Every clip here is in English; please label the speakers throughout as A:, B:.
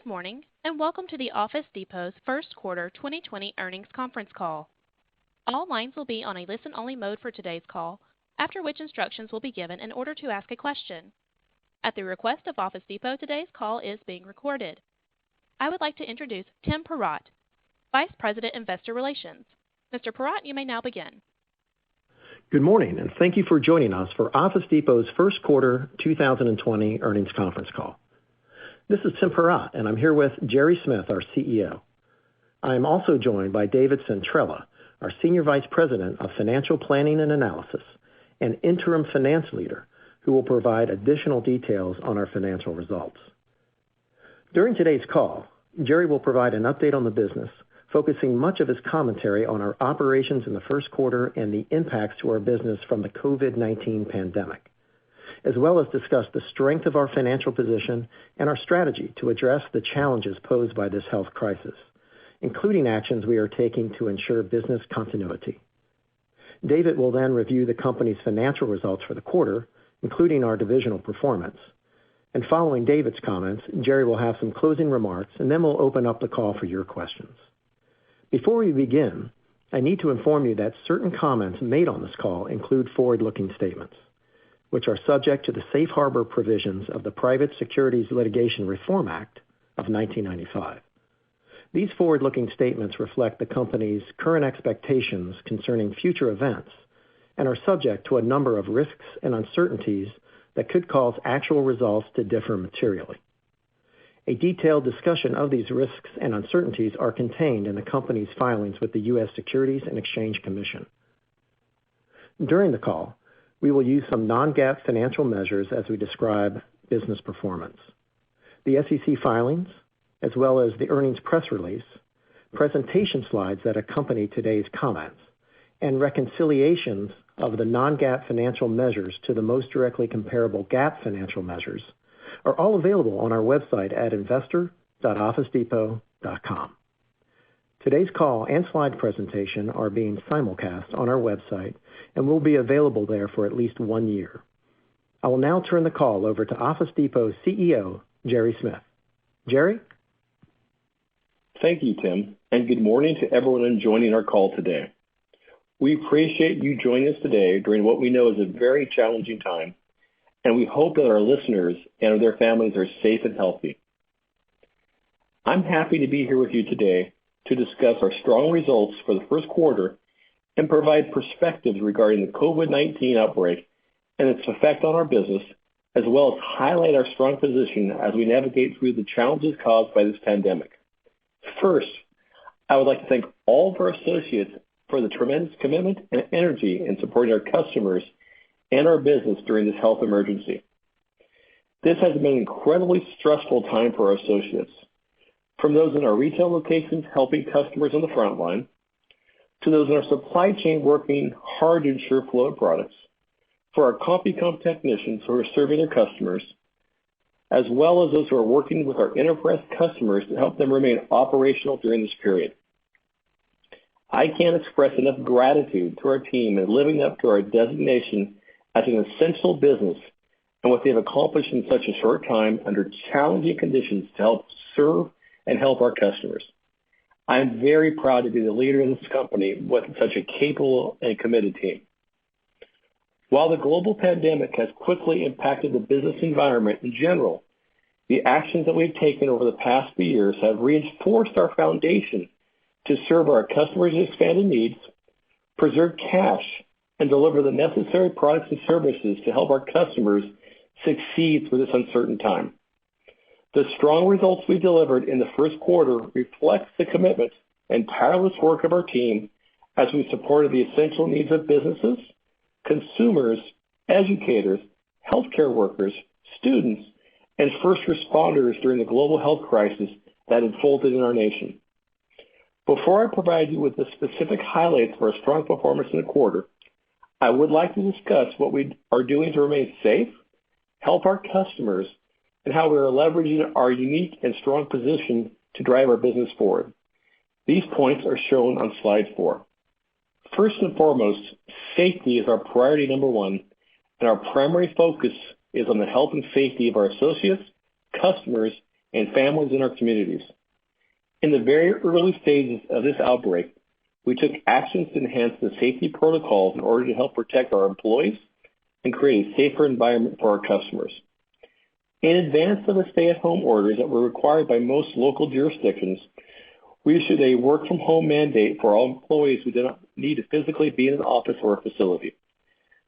A: Good morning, and welcome to the Office Depot's first quarter 2020 earnings conference call. All lines will be on a listen-only mode for today's call, after which instructions will be given in order to ask a question. At the request of Office Depot, today's call is being recorded. I would like to introduce Tim Perrott, Vice President, Investor Relations. Mr. Perrott, you may now begin.
B: Good morning, and thank you for joining us for Office Depot's first quarter 2020 earnings conference call. This is Tim Perrott, and I'm here with Gerry Smith, our CEO. I am also joined by David Centrella, our Senior Vice President of Financial Planning and Analysis, and Interim Finance Leader, who will provide additional details on our financial results. During today's call, Gerry will provide an update on the business, focusing much of his commentary on our operations in the first quarter and the impacts to our business from the COVID-19 pandemic, as well as discuss the strength of our financial position and our strategy to address the challenges posed by this health crisis, including actions we are taking to ensure business continuity. David will then review the company's financial results for the quarter, including our divisional performance. And following David's comments, Gerry will have some closing remarks, and then we'll open up the call for your questions. Before we begin, I need to inform you that certain comments made on this call include forward-looking statements, which are subject to the safe harbor provisions of the Private Securities Litigation Reform Act of 1995. These forward-looking statements reflect the company's current expectations concerning future events and are subject to a number of risks and uncertainties that could cause actual results to differ materially. A detailed discussion of these risks and uncertainties are contained in the company's filings with the U.S. Securities and Exchange Commission. During the call, we will use some non-GAAP financial measures as we describe business performance. The SEC filings, as well as the earnings press release, presentation slides that accompany today's comments, and reconciliations of the non-GAAP financial measures to the most directly comparable GAAP financial measures are all available on our website at investor.officedepot.com. Today's call and slide presentation are being simulcast on our website and will be available there for at least 1 year. I will now turn the call over to Office Depot CEO, Gerry Smith. Gerry?
C: Thank you, Tim, and good morning to everyone joining our call today. We appreciate you joining us today during what we know is a very challenging time, and we hope that our listeners and their families are safe and healthy. I'm happy to be here with you today to discuss our strong results for the first quarter and provide perspectives regarding the COVID-19 outbreak and its effect on our business, as well as highlight our strong position as we navigate through the challenges caused by this pandemic. First, I would like to thank all of our associates for the tremendous commitment and energy in supporting our customers and our business during this health emergency. This has been an incredibly stressful time for our associates, from those in our retail locations helping customers on the front line, to those in our supply chain working hard to ensure flow of products, for our CompuCom technicians who are serving their customers, as well as those who are working with our enterprise customers to help them remain operational during this period. I can't express enough gratitude to our team in living up to our designation as an essential business and what they've accomplished in such a short time under challenging conditions to help serve and help our customers. I'm very proud to be the leader in this company with such a capable and committed team. While the global pandemic has quickly impacted the business environment in general, the actions that we've taken over the past few years have reinforced our foundation to serve our customers' expanded needs, preserve cash, and deliver the necessary products and services to help our customers succeed through this uncertain time. The strong results we delivered in the first quarter reflects the commitment and tireless work of our team as we supported the essential needs of businesses, consumers, educators, healthcare workers, students, and first responders during the global health crisis that unfolded in our nation. Before I provide you with the specific highlights of our strong performance in the quarter, I would like to discuss what we are doing to remain safe, help our customers, and how we are leveraging our unique and strong position to drive our business forward. These points are shown on slide 4. First and foremost, safety is our priority number one, and our primary focus is on the health and safety of our associates, customers, and families in our communities. In the very early stages of this outbreak, we took actions to enhance the safety protocols in order to help protect our employees and create a safer environment for our customers. In advance of the stay-at-home orders that were required by most local jurisdictions, we issued a work-from-home mandate for all employees who did not need to physically be in an office or a facility.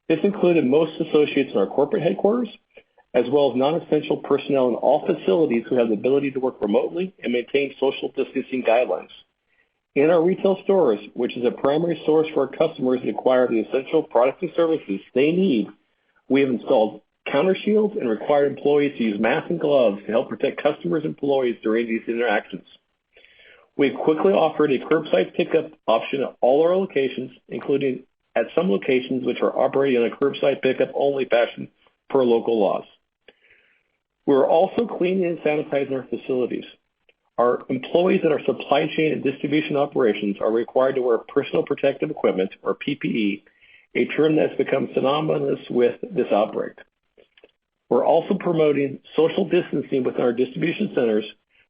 C: This included most associates in our corporate headquarters, as well as non-essential personnel in all facilities who have the ability to work remotely and maintain social distancing guidelines. In our retail stores, which is a primary source for our customers to acquire the essential products and services they need, we have installed counter shields and required employees to use masks and gloves to help protect customers and employees during these interactions. We quickly offered a curbside pickup option at all our locations, including at some locations which are operating on a curbside pickup only fashion per local laws. We're also cleaning and sanitizing our facilities. Our employees in our supply chain and distribution operations are required to wear personal protective equipment, or PPE, a term that's become synonymous with this outbreak. We're also promoting social distancing within our distribution centers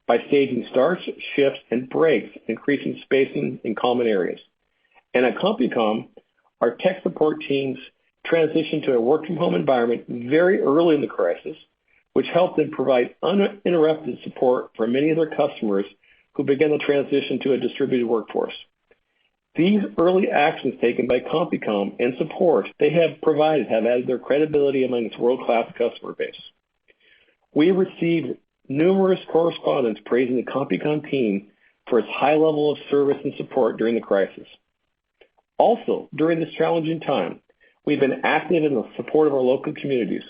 C: by staging starts, shifts, and breaks, increasing spacing in common areas. And at CompuCom, our tech support teams transitioned to a work-from-home environment very early in the crisis, which helped them provide uninterrupted support for many of their customers who began the transition to a distributed workforce. These early actions taken by CompuCom and support they have provided have added their credibility among its world-class customer base. We have received numerous correspondence praising the CompuCom team for its high level of service and support during the crisis. Also, during this challenging time, we've been active in the support of our local communities.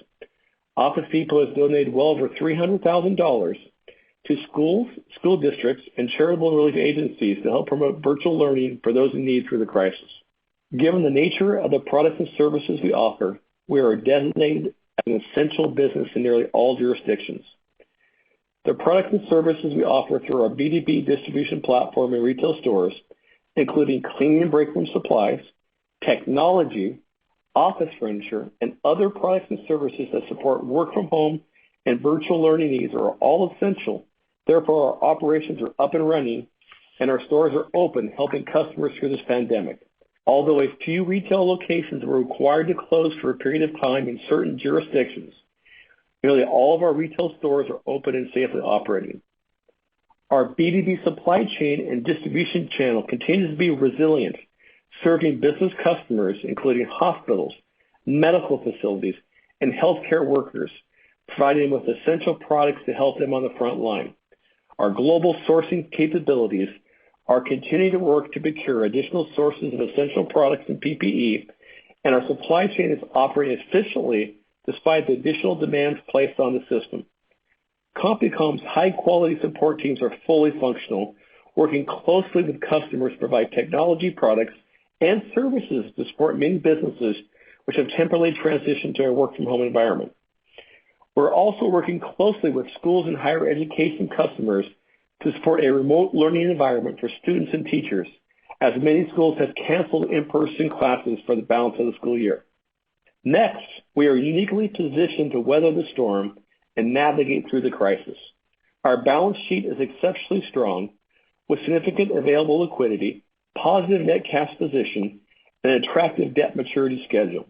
C: Office Depot has donated well over $300,000 to schools, school districts, and charitable and relief agencies to help promote virtual learning for those in need through the crisis. Given the nature of the products and services we offer, we are designated as an essential business in nearly all jurisdictions. The products and services we offer through our B2B distribution platform and retail stores, including cleaning and break room supplies, technology, office furniture, and other products and services that support work from home and virtual learning needs are all essential. Therefore, our operations are up and running, and our stores are open, helping customers through this pandemic. Although a few retail locations were required to close for a period of time in certain jurisdictions, nearly all of our retail stores are open and safely operating. Our B2B supply chain and distribution channel continues to be resilient, serving business customers, including hospitals, medical facilities, and healthcare workers, providing them with essential products to help them on the front line. Our global sourcing capabilities are continuing to work to procure additional sources of essential products and PPE, and our supply chain is operating efficiently despite the additional demands placed on the system. CompuCom's high-quality support teams are fully functional, working closely with customers to provide technology products and services to support many businesses which have temporarily transitioned to a work-from-home environment. We're also working closely with schools and higher education customers to support a remote learning environment for students and teachers, as many schools have canceled in-person classes for the balance of the school year. Next, we are uniquely positioned to weather the storm and navigate through the crisis. Our balance sheet is exceptionally strong, with significant available liquidity, positive net cash position, and an attractive debt maturity schedule.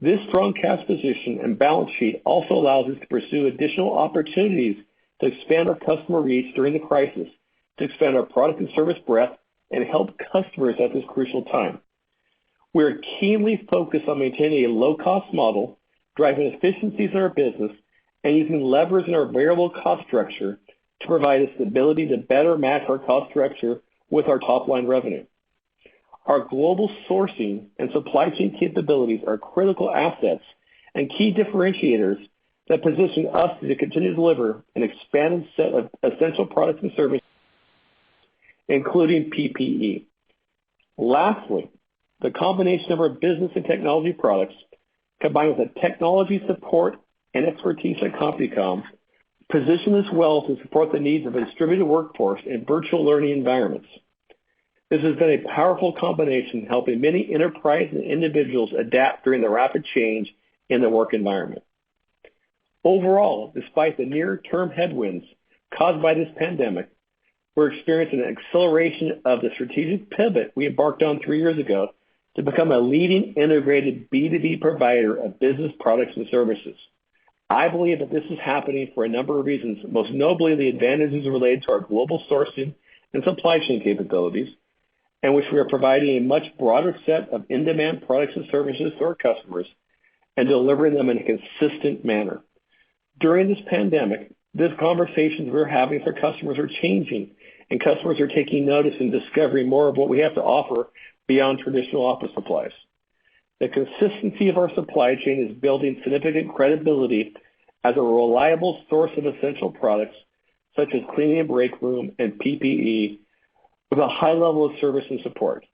C: This strong cash position and balance sheet also allows us to pursue additional opportunities to expand our customer reach during the crisis, to expand our product and service breadth, and help customers at this crucial time. We are keenly focused on maintaining a low-cost model, driving efficiencies in our business, and using levers in our variable cost structure to provide us the ability to better match our cost structure with our top-line revenue. Our global sourcing and supply chain capabilities are critical assets and key differentiators that position us to continue to deliver an expanded set of essential products and services, including PPE. Lastly, the combination of our business and technology products, combined with the technology support and expertise at CompuCom, position us well to support the needs of a distributed workforce in virtual learning environments. This has been a powerful combination, helping many enterprises and individuals adapt during the rapid change in the work environment. Overall, despite the near-term headwinds, caused by this pandemic, we're experiencing an acceleration of the strategic pivot we embarked on 3 years ago to become a leading integrated B2B provider of business products and services. I believe that this is happening for a number of reasons, most notably the advantages related to our global sourcing and supply chain capabilities, in which we are providing a much broader set of in-demand products and services to our customers and delivering them in a consistent manner. During this pandemic, these conversations we're having with our customers are changing, and customers are taking notice and discovering more of what we have to offer beyond traditional office supplies. The consistency of our supply chain is building significant credibility as a reliable source of essential products such as cleaning and break room and PPE with a high level of service and support.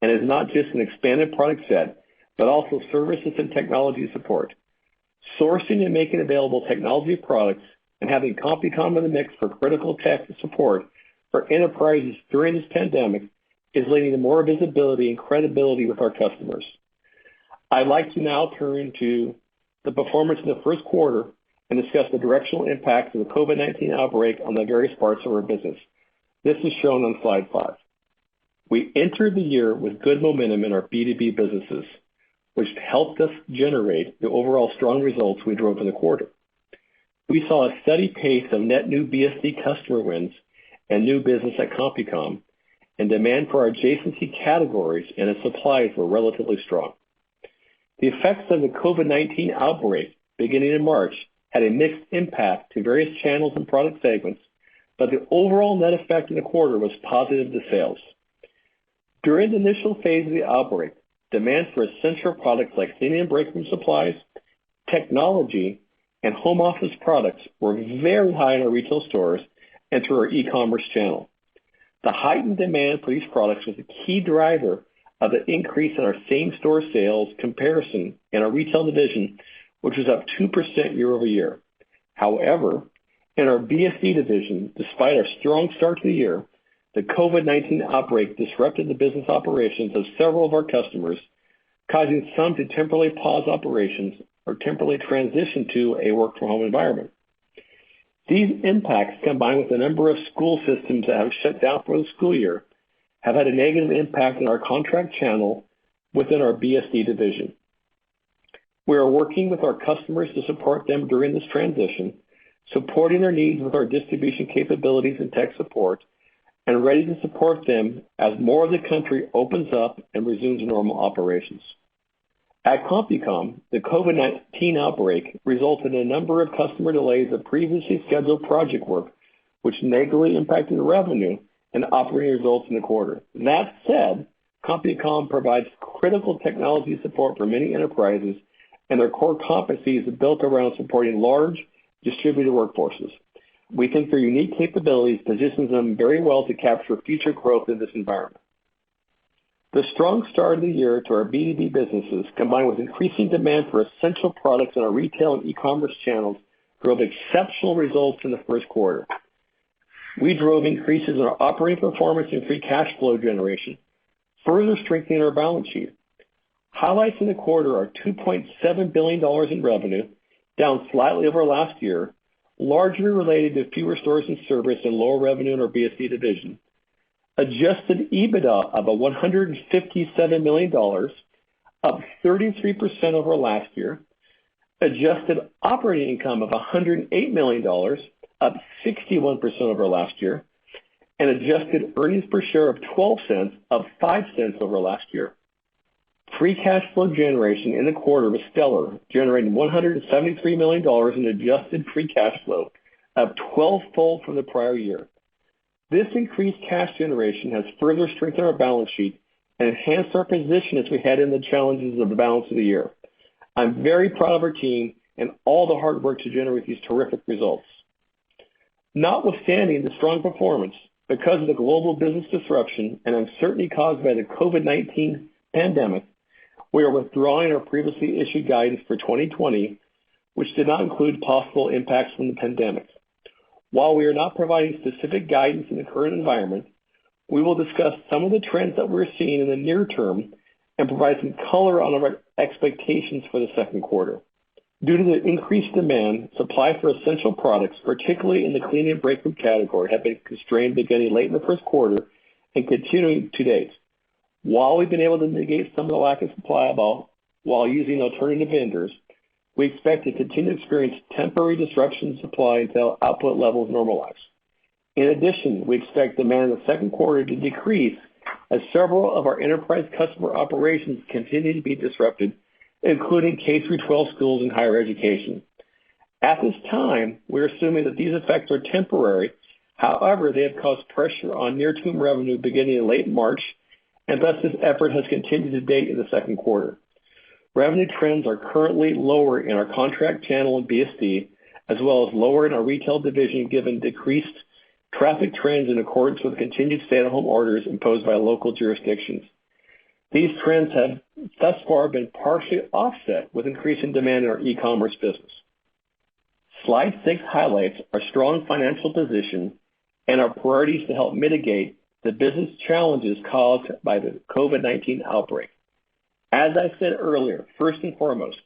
C: And is not just an expanded product set, but also services and technology support. Sourcing and making available technology products and having CompuCom in the mix for critical tech support for enterprises during this pandemic is leading to more visibility and credibility with our customers. I'd like to now turn to the performance in the first quarter and discuss the directional impacts of the COVID-19 outbreak on the various parts of our business. This is shown on slide 5. We entered the year with good momentum in our B2B businesses, which helped us generate the overall strong results we drove in the quarter. We saw a steady pace of net new BSD customer wins and new business at CompuCom, and demand for our adjacency categories and its supplies were relatively strong. The effects of the COVID-19 outbreak beginning in March had a mixed impact to various channels and product segments, but the overall net effect in the quarter was positive to sales. During the initial phase of the outbreak, demand for essential products like cleaning and break room supplies, technology, and home office products were very high in our retail stores and through our e-commerce channel. The heightened demand for these products was a key driver of the increase in our same-store sales comparison in our retail division, which was up 2% year over year. However, in our BSD division, despite our strong start to the year, the COVID-19 outbreak disrupted the business operations of several of our customers, causing some to temporarily pause operations or temporarily transition to a work-from-home environment. These impacts, combined with the number of school systems that have shut down for the school year, have had a negative impact on our contract channel within our BSD division. We are working with our customers to support them during this transition, supporting their needs with our distribution capabilities and tech support, and ready to support them as more of the country opens up and resumes normal operations. At CompuCom, the COVID-19 outbreak resulted in a number of customer delays of previously scheduled project work, which negatively impacted revenue and operating results in the quarter. That said, CompuCom provides critical technology support for many enterprises, and their core competencies are built around supporting large distributed workforces. We think their unique capabilities positions them very well to capture future growth in this environment. The strong start of the year to our B2B businesses, combined with increasing demand for essential products in our retail and e-commerce channels, drove exceptional results in the first quarter. We drove increases in our operating performance and free cash flow generation, further strengthening our balance sheet. Highlights in the quarter are $2.7 billion in revenue, down slightly over last year, largely related to fewer stores and service and lower revenue in our BSD division. Adjusted EBITDA of $157 million, up 33% over last year. Adjusted operating income of $108 million, up 61% over last year. And adjusted earnings per share of 12 cents, up 5 cents over last year. Free cash flow generation in the quarter was stellar, generating $173 million in adjusted free cash flow, up 12-fold from the prior year. This increased cash generation has further strengthened our balance sheet and enhanced our position as we head into the challenges of the balance of the year. I'm very proud of our team and all the hard work to generate these terrific results. Notwithstanding the strong performance, because of the global business disruption and uncertainty caused by the COVID-19 pandemic, we are withdrawing our previously issued guidance for 2020, which did not include possible impacts from the pandemic. While we are not providing specific guidance in the current environment, we will discuss some of the trends that we're seeing in the near term and provide some color on our expectations for the second quarter. Due to the increased demand, supply for essential products, particularly in the cleaning and break room category, have been constrained beginning late in the first quarter and continuing to date. While we've been able to mitigate some of the lack of supply while using alternative vendors, we expect to continue to experience temporary disruption in supply until output levels normalize. In addition, we expect demand in the second quarter to decrease as several of our enterprise customer operations continue to be disrupted, including K-12 schools and higher education. At this time, we're assuming that these effects are temporary. However, they have caused pressure on near-term revenue beginning in late March, and thus this effort has continued to date in the second quarter. Revenue trends are currently lower in our contract channel and BSD, as well as lower in our retail division given decreased traffic trends in accordance with continued stay-at-home orders imposed by local jurisdictions. These trends have thus far been partially offset with increasing demand in our e-commerce business. Slide 6 highlights our strong financial position and our priorities to help mitigate the business challenges caused by the COVID-19 outbreak. As I said earlier, first and foremost,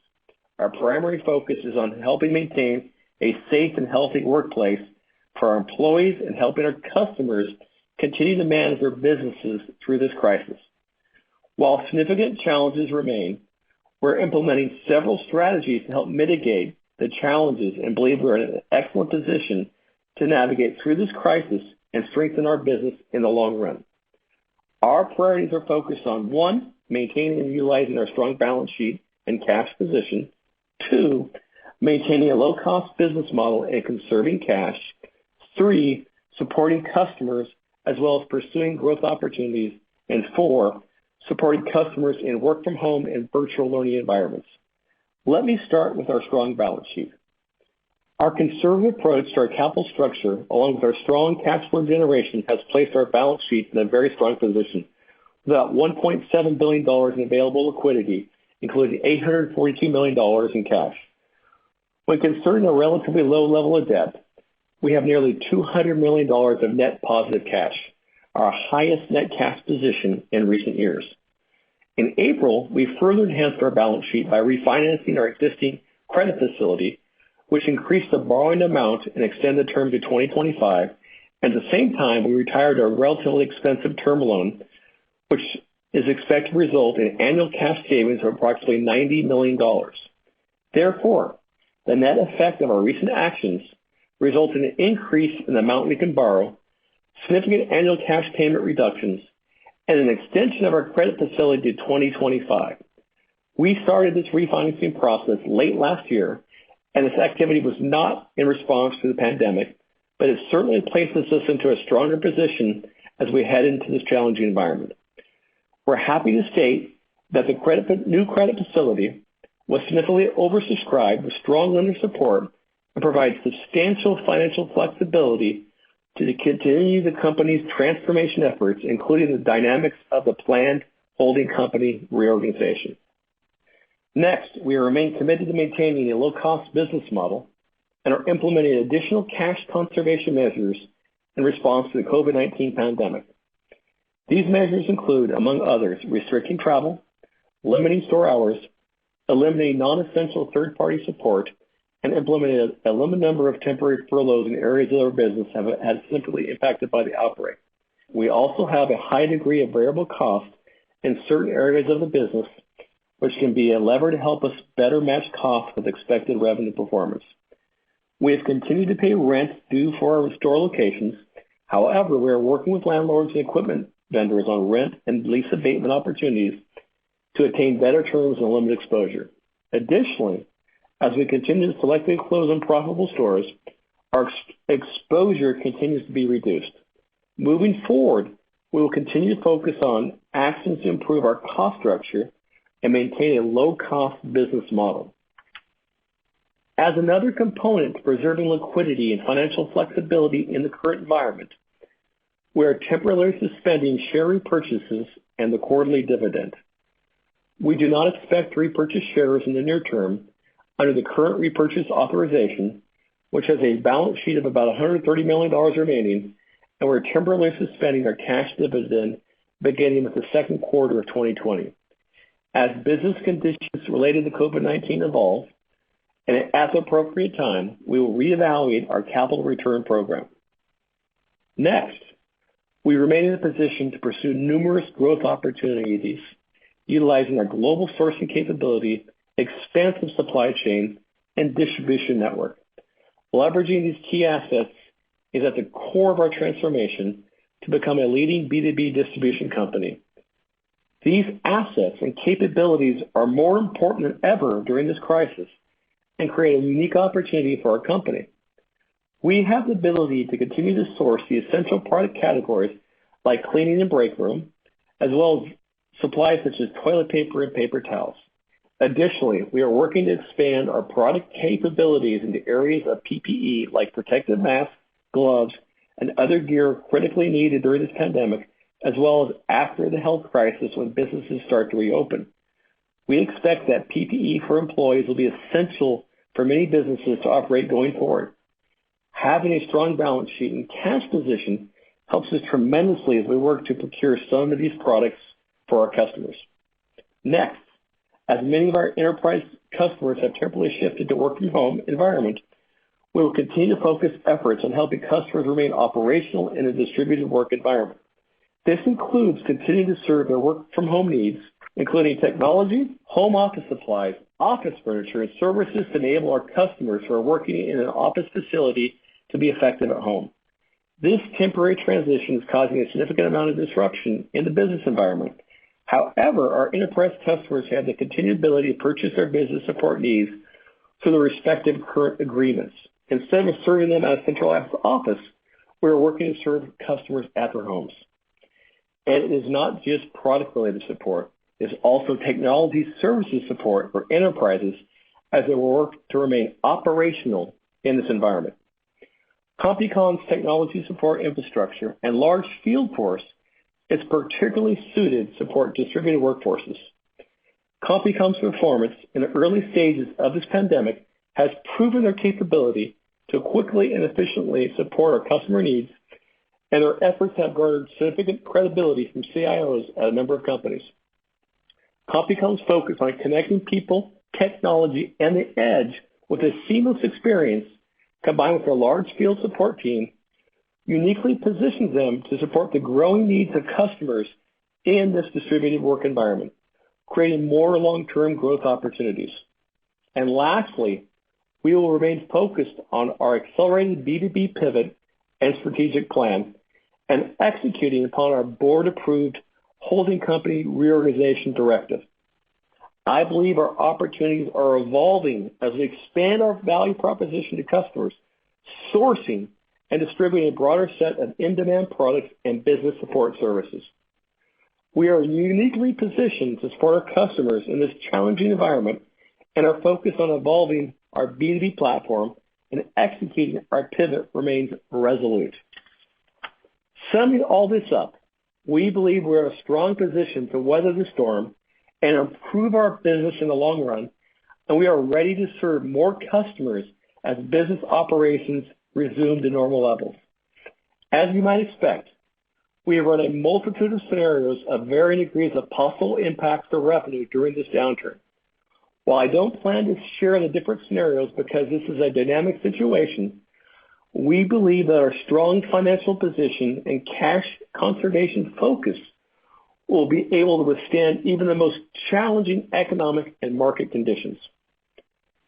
C: our primary focus is on helping maintain a safe and healthy workplace for our employees and helping our customers continue to manage their businesses through this crisis. While significant challenges remain, we're implementing several strategies to help mitigate the challenges and believe we're in an excellent position to navigate through this crisis and strengthen our business in the long run. Our priorities are focused on 1, maintaining and utilizing our strong balance sheet and cash position, 2, maintaining a low-cost business model and conserving cash, 3, supporting customers as well as pursuing growth opportunities, and 4, supporting customers in work-from-home and virtual learning environments. Let me start with our strong balance sheet. Our conservative approach to our capital structure, along with our strong cash flow generation, has placed our balance sheet in a very strong position, with about $1.7 billion in available liquidity, including $842 million in cash. When considering a relatively low level of debt, we have nearly $200 million of net positive cash, our highest net cash position in recent years. In April, we further enhanced our balance sheet by refinancing our existing credit facility, which increased the borrowing amount and extended the term to 2025. At the same time, we retired our relatively expensive term loan, which is expected to result in annual cash savings of approximately $90 million. Therefore, the net effect of our recent actions results in an increase in the amount we can borrow, significant annual cash payment reductions, and an extension of our credit facility to 2025. We started this refinancing process late last year, and this activity was not in response to the pandemic, but it certainly places us into a stronger position as we head into this challenging environment. We're happy to state that the new credit facility was significantly oversubscribed with strong lender support and provides substantial financial flexibility to continue the company's transformation efforts, including the dynamics of the planned holding company reorganization. Next, we remain committed to maintaining a low-cost business model and are implementing additional cash conservation measures in response to the COVID-19 pandemic. These measures include, among others, restricting travel, limiting store hours, eliminating non-essential third-party support, and implementing a limited number of temporary furloughs in areas of our business have significantly impacted by the outbreak. We also have a high degree of variable cost in certain areas of the business, which can be a lever to help us better match costs with expected revenue performance. We have continued to pay rent due for our store locations. However, we are working with landlords and equipment vendors on rent and lease abatement opportunities to attain better terms and limit exposure. Additionally, as we continue to selectively close unprofitable stores, our exposure continues to be reduced. Moving forward, we will continue to focus on actions to improve our cost structure and maintain a low-cost business model. As another component to preserving liquidity and financial flexibility in the current environment, we are temporarily suspending share repurchases and the quarterly dividend. We do not expect to repurchase shares in the near term under the current repurchase authorization, which has a balance sheet of about $130 million remaining, and we're temporarily suspending our cash dividend beginning with the second quarter of 2020. As business conditions related to COVID-19 evolve and at the appropriate time, we will reevaluate our capital return program. Next, we remain in a position to pursue numerous growth opportunities utilizing our global sourcing capability, expansive supply chain, and distribution network. Leveraging these key assets is at the core of our transformation to become a leading B2B distribution company. These assets and capabilities are more important than ever during this crisis and create a unique opportunity for our company. We have the ability to continue to source the essential product categories like cleaning and break room, as well as supplies such as toilet paper and paper towels. Additionally, we are working to expand our product capabilities into areas of PPE like protective masks, gloves, and other gear critically needed during this pandemic, as well as after the health crisis when businesses start to reopen. We expect that PPE for employees will be essential for many businesses to operate going forward. Having a strong balance sheet and cash position helps us tremendously as we work to procure some of these products for our customers. Next, as many of our enterprise customers have temporarily shifted to work from home environment, we will continue to focus efforts on helping customers remain operational in a distributed work environment. This includes continuing to serve their work from home needs, including technology, home office supplies, office furniture, and services to enable our customers who are working in an office facility to be effective at home. This temporary transition is causing a significant amount of disruption in the business environment. However, our enterprise customers have the continued ability to purchase their business support needs through the respective current agreements. Instead of serving them at a centralized office, we are working to serve customers at their homes. And it is not just product-related support. It's also technology services support for enterprises as they work to remain operational in this environment. CompuCom's technology support infrastructure and large field force is particularly suited to support distributed workforces. CompuCom's performance in the early stages of this pandemic has proven their capability to quickly and efficiently support our customer needs, and their efforts have garnered significant credibility from CIOs at a number of companies. CompuCom's focus on connecting people, technology, and the edge with a seamless experience, combined with their large field support team, uniquely positions them to support the growing needs of customers in this distributed work environment, creating more long-term growth opportunities. And lastly, we will remain focused on our accelerated B2B pivot and strategic plan and executing upon our board-approved holding company reorganization directive. I believe our opportunities are evolving as we expand our value proposition to customers, sourcing and distributing a broader set of in-demand products and business support services. We are uniquely positioned to support our customers in this challenging environment, and our focus on evolving our B2B platform and executing our pivot remains resolute. Summing all this up, we believe we're in a strong position to weather the storm and improve our business in the long run, and we are ready to serve more customers as business operations resume to normal levels. As you might expect, we have run a multitude of scenarios of varying degrees of possible impacts to revenue during this downturn. While I don't plan to share the different scenarios because this is a dynamic situation, we believe that our strong financial position and cash conservation focus will be able to withstand even the most challenging economic and market conditions.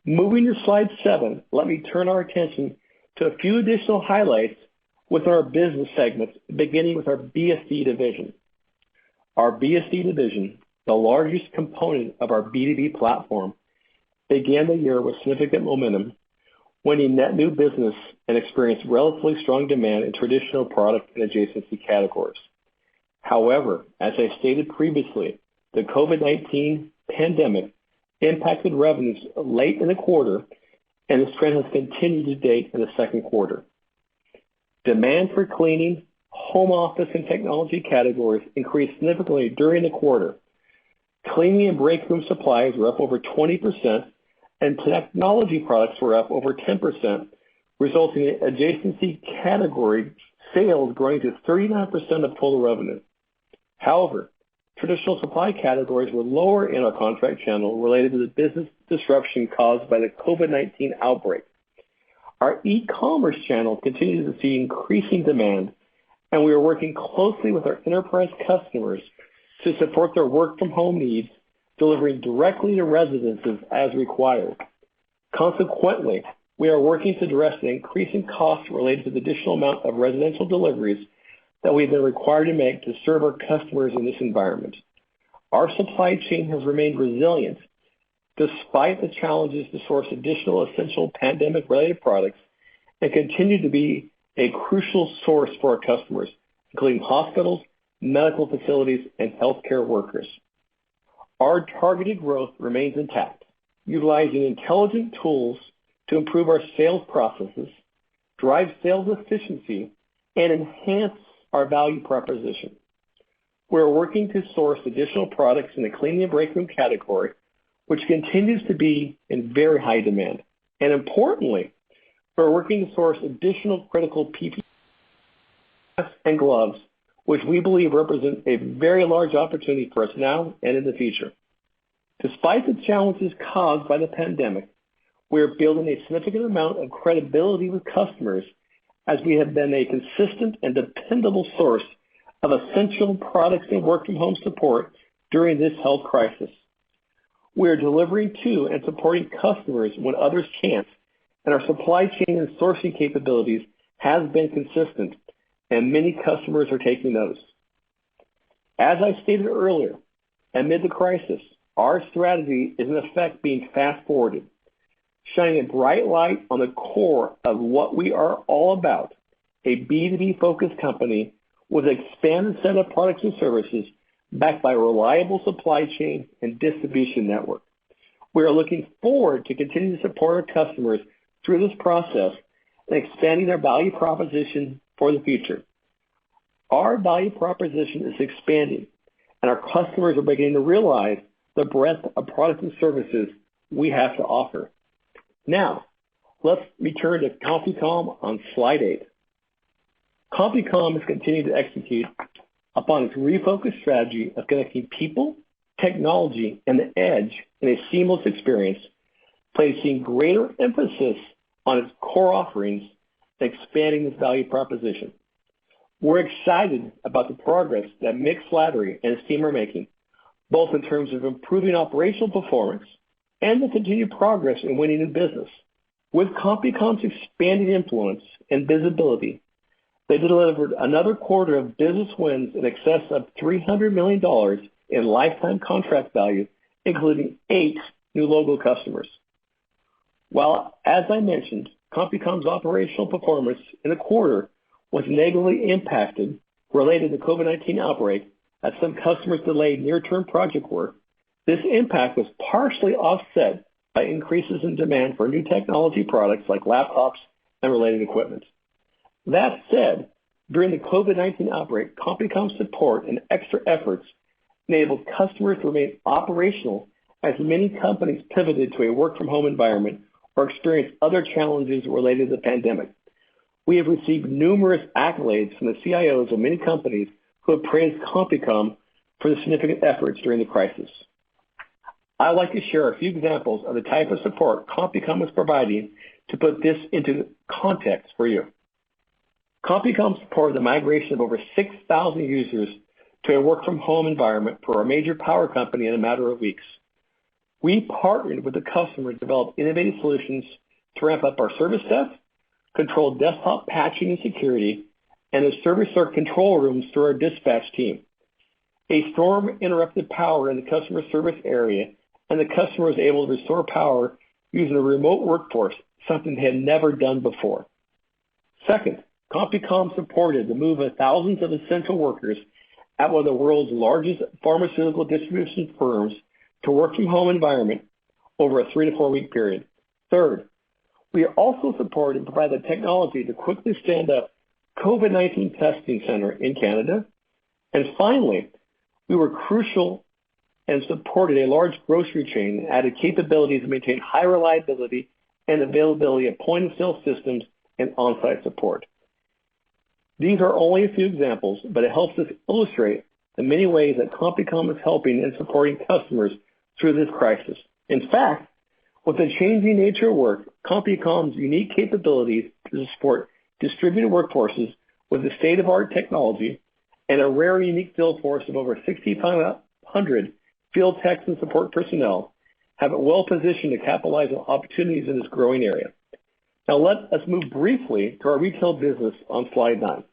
C: Moving to slide 7, let me turn our attention to a few additional highlights with our business segments, beginning with our BSD division. Our BSD division, the largest component of our B2B platform, began the year with significant momentum, winning net new business and experienced relatively strong demand in traditional product and adjacency categories. However, as I stated previously, the COVID-19 pandemic impacted revenues late in the quarter, and this trend has continued to date in the second quarter. Demand for cleaning, home office, and technology categories increased significantly during the quarter. Cleaning and break room supplies were up over 20%, and technology products were up over 10%, resulting in adjacency category sales growing to 39% of total revenue. However, traditional supply categories were lower in our contract channel related to the business disruption caused by the COVID-19 outbreak. Our e-commerce channel continues to see increasing demand, and we are working closely with our enterprise customers to support their work-from-home needs, delivering directly to residences as required. Consequently, we are working to address the increasing costs related to the additional amount of residential deliveries that we've been required to make to serve our customers in this environment. Our supply chain has remained resilient despite the challenges to source additional essential pandemic-related products and continue to be a crucial source for our customers, including hospitals, medical facilities, and healthcare workers. Our targeted growth remains intact, utilizing intelligent tools to improve our sales processes, drive sales efficiency, and enhance our value proposition. We're working to source additional products in the cleaning and break room category, which continues to be in very high demand. And importantly, we're working to source additional critical PPE and gloves, which we believe represent a very large opportunity for us now and in the future. Despite the challenges caused by the pandemic, we are building a significant amount of credibility with customers as we have been a consistent and dependable source of essential products and work-from-home support during this health crisis. We are delivering to and supporting customers when others can't, and our supply chain and sourcing capabilities has been consistent, and many customers are taking notice. As I stated earlier, amid the crisis, our strategy is in effect being fast-forwarded, shining a bright light on the core of what we are all about, a B2B-focused company with an expanded set of products and services backed by a reliable supply chain and distribution network. We are looking forward to continuing to support our customers through this process and expanding our value proposition for the future. Our value proposition is expanding, and our customers are beginning to realize the breadth of products and services we have to offer. Now, let's return to CompuCom on slide 8. CompuCom has continued to execute upon its refocused strategy of connecting people, technology, and the edge in a seamless experience, placing greater emphasis on its core offerings and expanding its value proposition. We're excited about the progress that Mick Slattery and his team are making, both in terms of improving operational performance and the continued progress in winning new business. With CompuCom's expanding influence and visibility, they delivered another quarter of business wins in excess of $300 million in lifetime contract value, including 8 new logo customers. While, as I mentioned, CompuCom's operational performance in the quarter was negatively impacted related to the COVID-19 outbreak as some customers delayed near-term project work, this impact was partially offset by increases in demand for new technology products like laptops and related equipment. That said, during the COVID-19 outbreak, CompuCom's support and extra efforts enabled customers to remain operational as many companies pivoted to a work-from-home environment or experienced other challenges related to the pandemic. We have received numerous accolades from the CIOs of many companies who have praised CompuCom for the significant efforts during the crisis. I'd like to share a few examples of the type of support CompuCom is providing to put this into context for you. CompuCom supported the migration of over 6,000 users to a work-from-home environment for a major power company in a matter of weeks. We partnered with the customer to develop innovative solutions to ramp up our service desk, control desktop patching and security, and to service our control rooms through our dispatch team. A storm interrupted power in the customer service area, and the customer was able to restore power using a remote workforce, something they had never done before. Second, CompuCom supported the move of thousands of essential workers at one of the world's largest pharmaceutical distribution firms to work-from-home environment over a 3 to 4 week period. Third, we also support and provide the technology to quickly stand up COVID-19 testing center in Canada. And finally, we were crucial and supported a large grocery chain and added capabilities to maintain high reliability and availability of point-of-sale systems and on-site support. These are only a few examples, but it helps us illustrate the many ways that CompuCom is helping and supporting customers through this crisis. In fact, with the changing nature of work, CompuCom's unique capabilities to support distributed workforces with the state-of-the-art technology and a rare and unique field force of over 6,500 field techs and support personnel have it well positioned to capitalize on opportunities in this growing area. Now let us move briefly to our retail business on slide 9.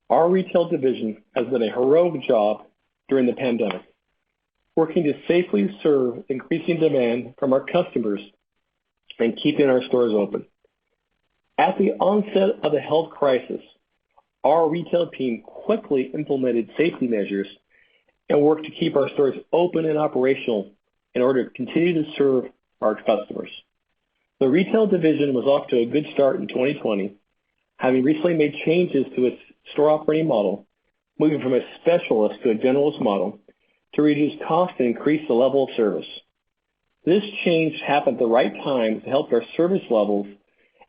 C: Our retail division has done a heroic job during the pandemic, working to safely serve increasing demand from our customers and keeping our stores open. At the onset of the health crisis, our retail team quickly implemented safety measures and worked to keep our stores open and operational in order to continue to serve our customers. The retail division was off to a good start in 2020, having recently made changes to its store operating model, moving from a specialist to a generalist model to reduce costs and increase the level of service. This change happened at the right time to help our service levels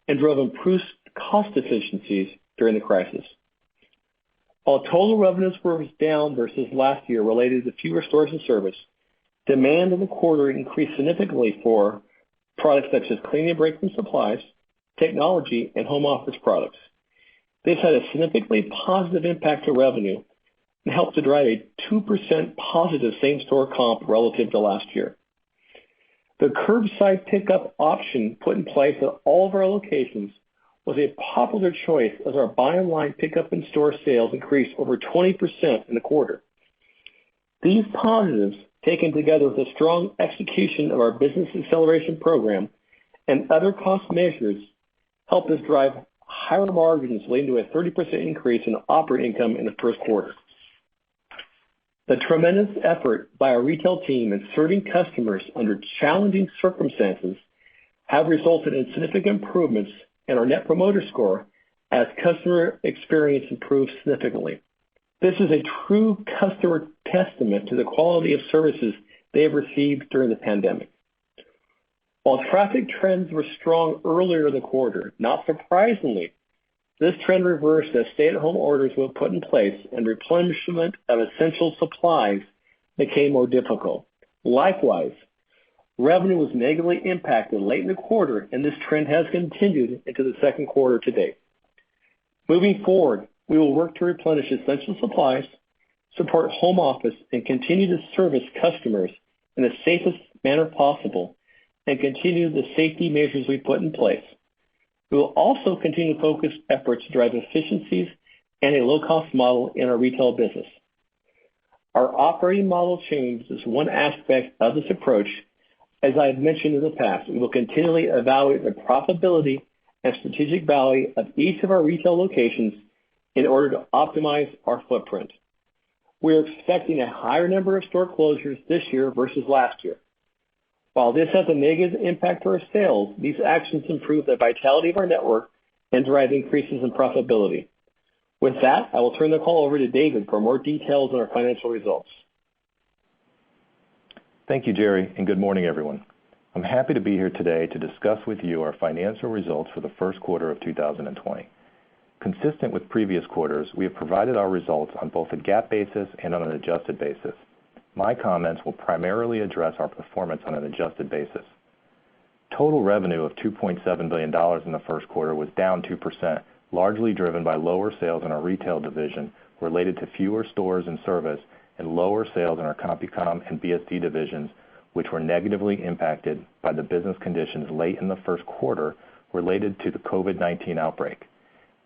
C: and drove improved cost efficiencies during the crisis. While total revenues were down versus last year related to fewer stores and service, demand in the quarter increased significantly for products such as cleaning and break room supplies, technology, and home office products. This had a significantly positive impact to revenue and helped to drive a 2% positive same-store comp relative to last year. The curbside pickup option put in place at all of our locations was a popular choice as our buy online pickup in store sales increased over 20% in the quarter. These positives, taken together with a strong execution of our business acceleration program and other cost measures, helped us drive higher margins, leading to a 30% increase in operating income in the first quarter. The tremendous effort by our retail team in serving customers under challenging circumstances have resulted in significant improvements in our Net Promoter Score as customer experience improves significantly. This is a true customer testament to the quality of services they have received during the pandemic. While traffic trends were strong earlier in the quarter, not surprisingly, this trend reversed as stay-at-home orders were put in place and replenishment of essential supplies became more difficult. Likewise, revenue was negatively impacted late in the quarter, and this trend has continued into the second quarter to date. Moving forward, we will work to replenish essential supplies, support home office, and continue to service customers in the safest manner possible and continue the safety measures we put in place. We will also continue to focus efforts to drive efficiencies and a low-cost model in our retail business. Our operating model change is one aspect of this approach. As I have mentioned in the past, we will continually evaluate the profitability and strategic value of each of our retail locations in order to optimize our footprint. We are expecting a higher number of store closures this year versus last year. While this has a negative impact to our sales, these actions improve the vitality of our network and drive increases in profitability. With that, I will turn the call over to David for more details on our financial results.
D: Thank you, Gerry, and good morning, everyone. I'm happy to be here today to discuss with you our financial results for the first quarter of 2020. Consistent with previous quarters, we have provided our results on both a GAAP basis and on an adjusted basis. My comments will primarily address our performance on an adjusted basis. Total revenue of $2.7 billion in the first quarter was down 2%, largely driven by lower sales in our retail division related to fewer stores and service and lower sales in our CompuCom and BSD divisions, which were negatively impacted by the business conditions late in the first quarter related to the COVID-19 outbreak.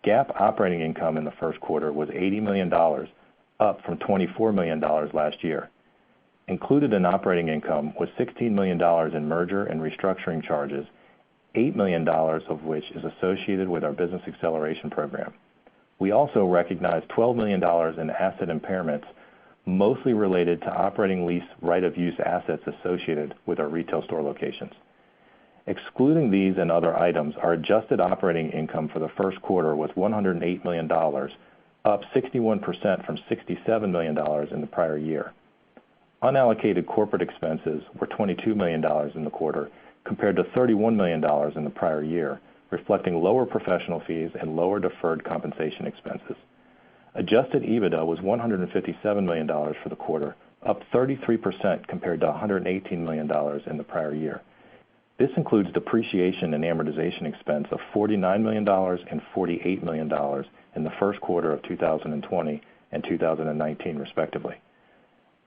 D: GAAP operating income in the first quarter was $80 million, up from $24 million last year. Included in operating income was $16 million in merger and restructuring charges, $8 million of which is associated with our business acceleration program. We also recognized $12 million in asset impairments, mostly related to operating lease right-of-use assets associated with our retail store locations. Excluding these and other items, our adjusted operating income for the first quarter was $108 million, up 61% from $67 million in the prior year. Unallocated corporate expenses were $22 million in the quarter, compared to $31 million in the prior year, reflecting lower professional fees and lower deferred compensation expenses. Adjusted EBITDA was $157 million for the quarter, up 33% compared to $118 million in the prior year. This includes depreciation and amortization expense of $49 million and $48 million in the first quarter of 2020 and 2019, respectively.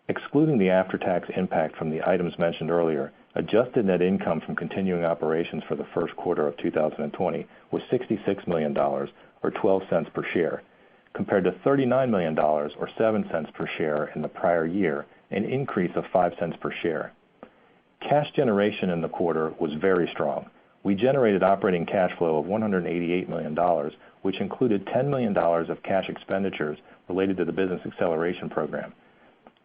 D: Excluding the after-tax impact from the items mentioned earlier, adjusted net income from continuing operations for the first quarter of 2020 was $66 million, or 12 cents per share, compared to $39 million, or 7 cents per share in the prior year, an increase of 5 cents per share. Cash generation in the quarter was very strong. We generated operating cash flow of $188 million, which included $10 million of cash expenditures related to the Business Acceleration Program.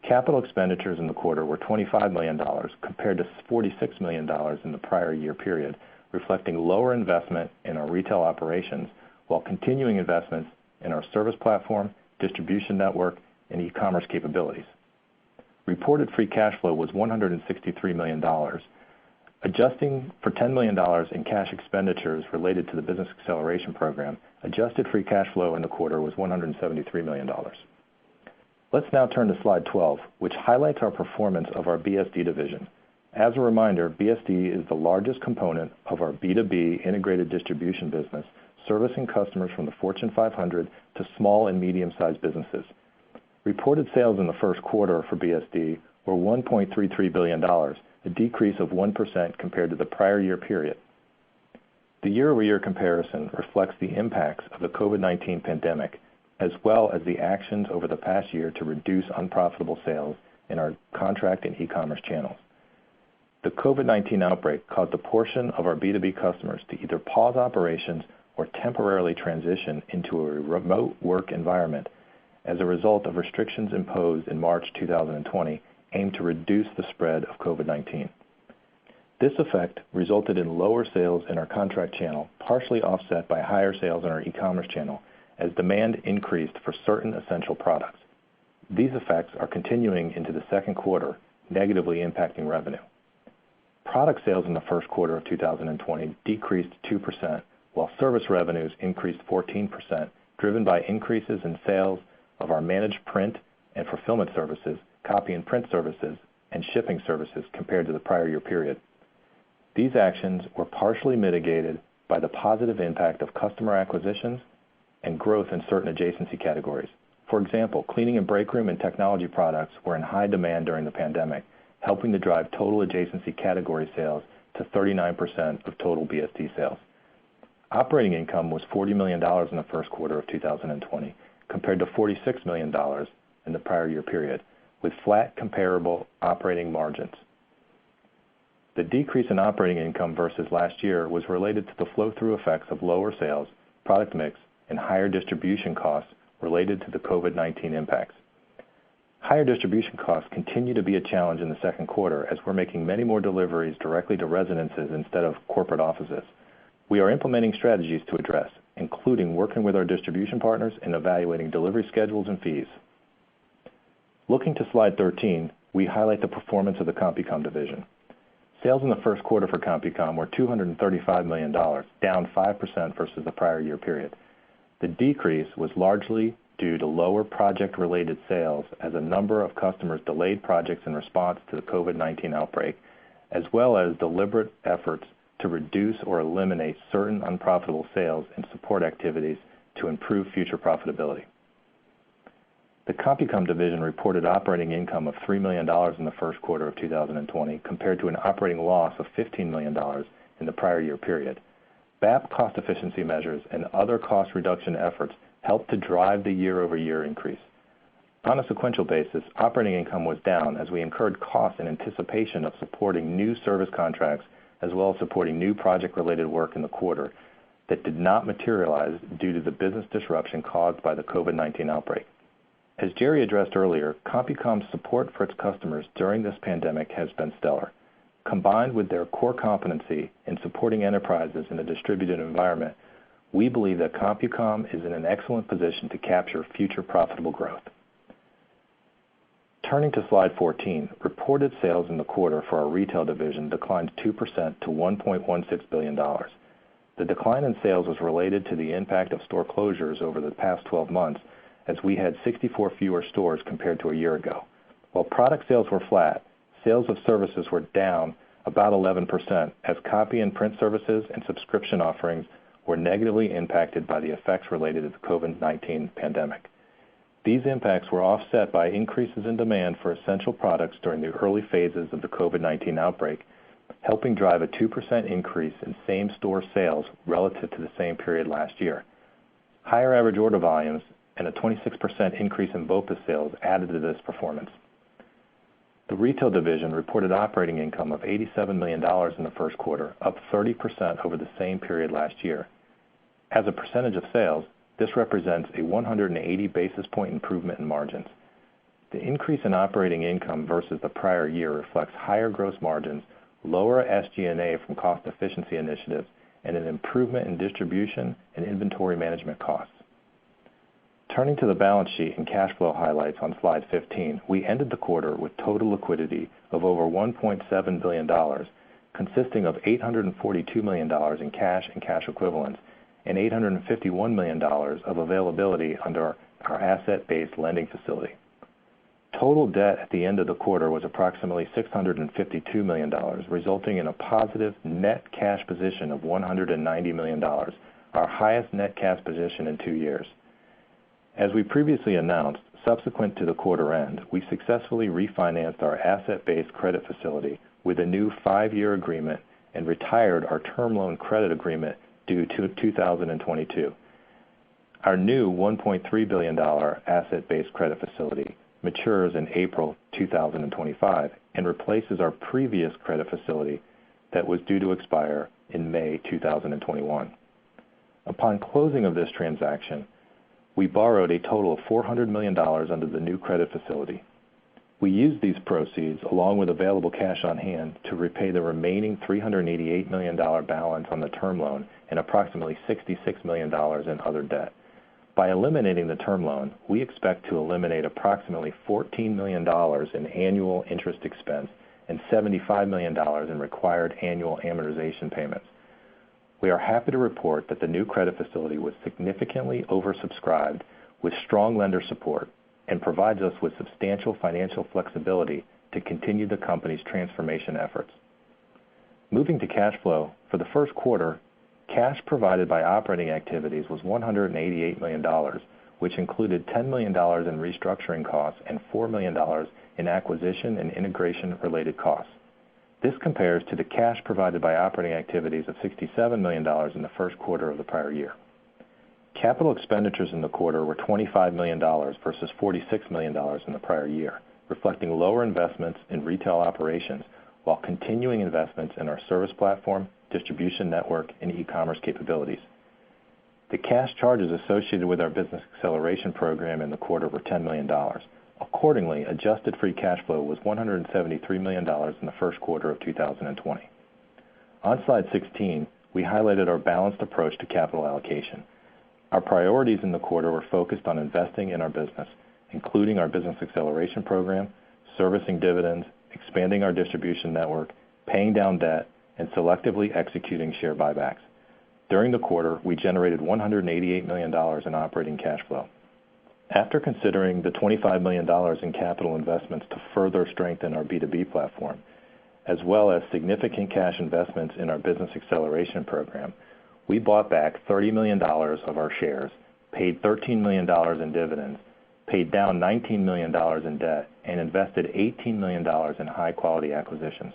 D: Capital expenditures in the quarter were $25 million compared to $46 million in the prior year period, reflecting lower investment in our retail operations while continuing investments in our service platform, distribution network, and e-commerce capabilities. Reported free cash flow was $163 million. Adjusting for $10 million in cash expenditures related to the Business Acceleration Program, adjusted free cash flow in the quarter was $173 million. Let's now turn to slide 12, which highlights our performance of our BSD division. As a reminder, BSD is the largest component of our B2B integrated distribution business, servicing customers from the Fortune 500 to small and medium-sized businesses. Reported sales in the first quarter for BSD were $1.33 billion, a decrease of 1% compared to the prior year period. The year-over-year comparison reflects the impacts of the COVID-19 pandemic, as well as the actions over the past year to reduce unprofitable sales in our contract and e-commerce channels. The COVID-19 outbreak caused a portion of our B2B customers to either pause operations or temporarily transition into a remote work environment as a result of restrictions imposed in March 2020 aimed to reduce the spread of COVID-19. This effect resulted in lower sales in our contract channel, partially offset by higher sales in our e-commerce channel as demand increased for certain essential products. These effects are continuing into the second quarter, negatively impacting revenue. Product sales in the first quarter of 2020 decreased 2%, while service revenues increased 14%, driven by increases in sales of our managed print and fulfillment services, copy and print services, and shipping services compared to the prior year period. These actions were partially mitigated by the positive impact of customer acquisitions and growth in certain adjacency categories. For example, cleaning and breakroom and technology products were in high demand during the pandemic, helping to drive total adjacency category sales to 39% of total BSD sales. Operating income was $40 million in the first quarter of 2020, compared to $46 million in the prior year period, with flat comparable operating margins. The decrease in operating income versus last year was related to the flow-through effects of lower sales, product mix, and higher distribution costs related to the COVID-19 impacts. Higher distribution costs continue to be a challenge in the second quarter as we're making many more deliveries directly to residences instead of corporate offices. We are implementing strategies to address, including working with our distribution partners and evaluating delivery schedules and fees. Looking to slide 13, we highlight the performance of the CompuCom division. Sales in the first quarter for CompuCom were $235 million, down 5% versus the prior year period. The decrease was largely due to lower project-related sales as a number of customers delayed projects in response to the COVID-19 outbreak, as well as deliberate efforts to reduce or eliminate certain unprofitable sales and support activities to improve future profitability. The CompuCom division reported operating income of $3 million in the first quarter of 2020 compared to an operating loss of $15 million in the prior year period. BAP cost efficiency measures and other cost reduction efforts helped to drive the year-over-year increase. On a sequential basis, operating income was down as we incurred costs in anticipation of supporting new service contracts as well as supporting new project-related work in the quarter that did not materialize due to the business disruption caused by the COVID-19 outbreak. As Gerry addressed earlier, CompuCom's support for its customers during this pandemic has been stellar. Combined with their core competency in supporting enterprises in a distributed environment, we believe that CompuCom is in an excellent position to capture future profitable growth. Turning to slide 14, reported sales in the quarter for our retail division declined 2% to $1.16 billion. The decline in sales was related to the impact of store closures over the past 12 months, as we had 64 fewer stores compared to a year ago. While product sales were flat, sales of services were down about 11% as copy and print services and subscription offerings were negatively impacted by the effects related to the COVID-19 pandemic. These impacts were offset by increases in demand for essential products during the early phases of the COVID-19 outbreak, helping drive a 2% increase in same-store sales relative to the same period last year. Higher average order volumes and a 26% increase in BOPUS sales added to this performance. The retail division reported operating income of $87 million in the first quarter, up 30% over the same period last year. As a percentage of sales, this represents a 180 basis point improvement in margins. The increase in operating income versus the prior year reflects higher gross margins, lower SG&A from cost efficiency initiatives, and an improvement in distribution and inventory management costs. Turning to the balance sheet and cash flow highlights on slide 15, we ended the quarter with total liquidity of over $1.7 billion, consisting of $842 million in cash and cash equivalents and $851 million of availability under our asset-based lending facility. Total debt at the end of the quarter was approximately $652 million, resulting in a positive net cash position of $190 million, our highest net cash position in 2 years. As we previously announced, subsequent to the quarter end, we successfully refinanced our asset-based credit facility with a new 5-year agreement and retired our term loan credit agreement due to 2022. Our new $1.3 billion asset-based credit facility matures in April 2025 and replaces our previous credit facility that was due to expire in May 2021. Upon closing of this transaction, we borrowed a total of $400 million under the new credit facility. We used these proceeds, along with available cash on hand, to repay the remaining $388 million balance on the term loan and approximately $66 million in other debt. By eliminating the term loan, we expect to eliminate approximately $14 million in annual interest expense and $75 million in required annual amortization payments. We are happy to report that the new credit facility was significantly oversubscribed with strong lender support and provides us with substantial financial flexibility to continue the company's transformation efforts. Moving to cash flow, for the first quarter, cash provided by operating activities was $188 million, which included $10 million in restructuring costs and $4 million in acquisition and integration-related costs. This compares to the cash provided by operating activities of $67 million in the first quarter of the prior year. Capital expenditures in the quarter were $25 million versus $46 million in the prior year, reflecting lower investments in retail operations while continuing investments in our service platform, distribution network, and e-commerce capabilities. The cash charges associated with our business acceleration program in the quarter were $10 million. Accordingly, adjusted free cash flow was $173 million in the first quarter of 2020. On slide 16, we highlighted our balanced approach to capital allocation. Our priorities in the quarter were focused on investing in our business, including our business acceleration program, servicing dividends, expanding our distribution network, paying down debt, and selectively executing share buybacks. During the quarter, we generated $188 million in operating cash flow. After considering the $25 million in capital investments to further strengthen our B2B platform, as well as significant cash investments in our business acceleration program, we bought back $30 million of our shares, paid $13 million in dividends, paid down $19 million in debt, and invested $18 million in high-quality acquisitions.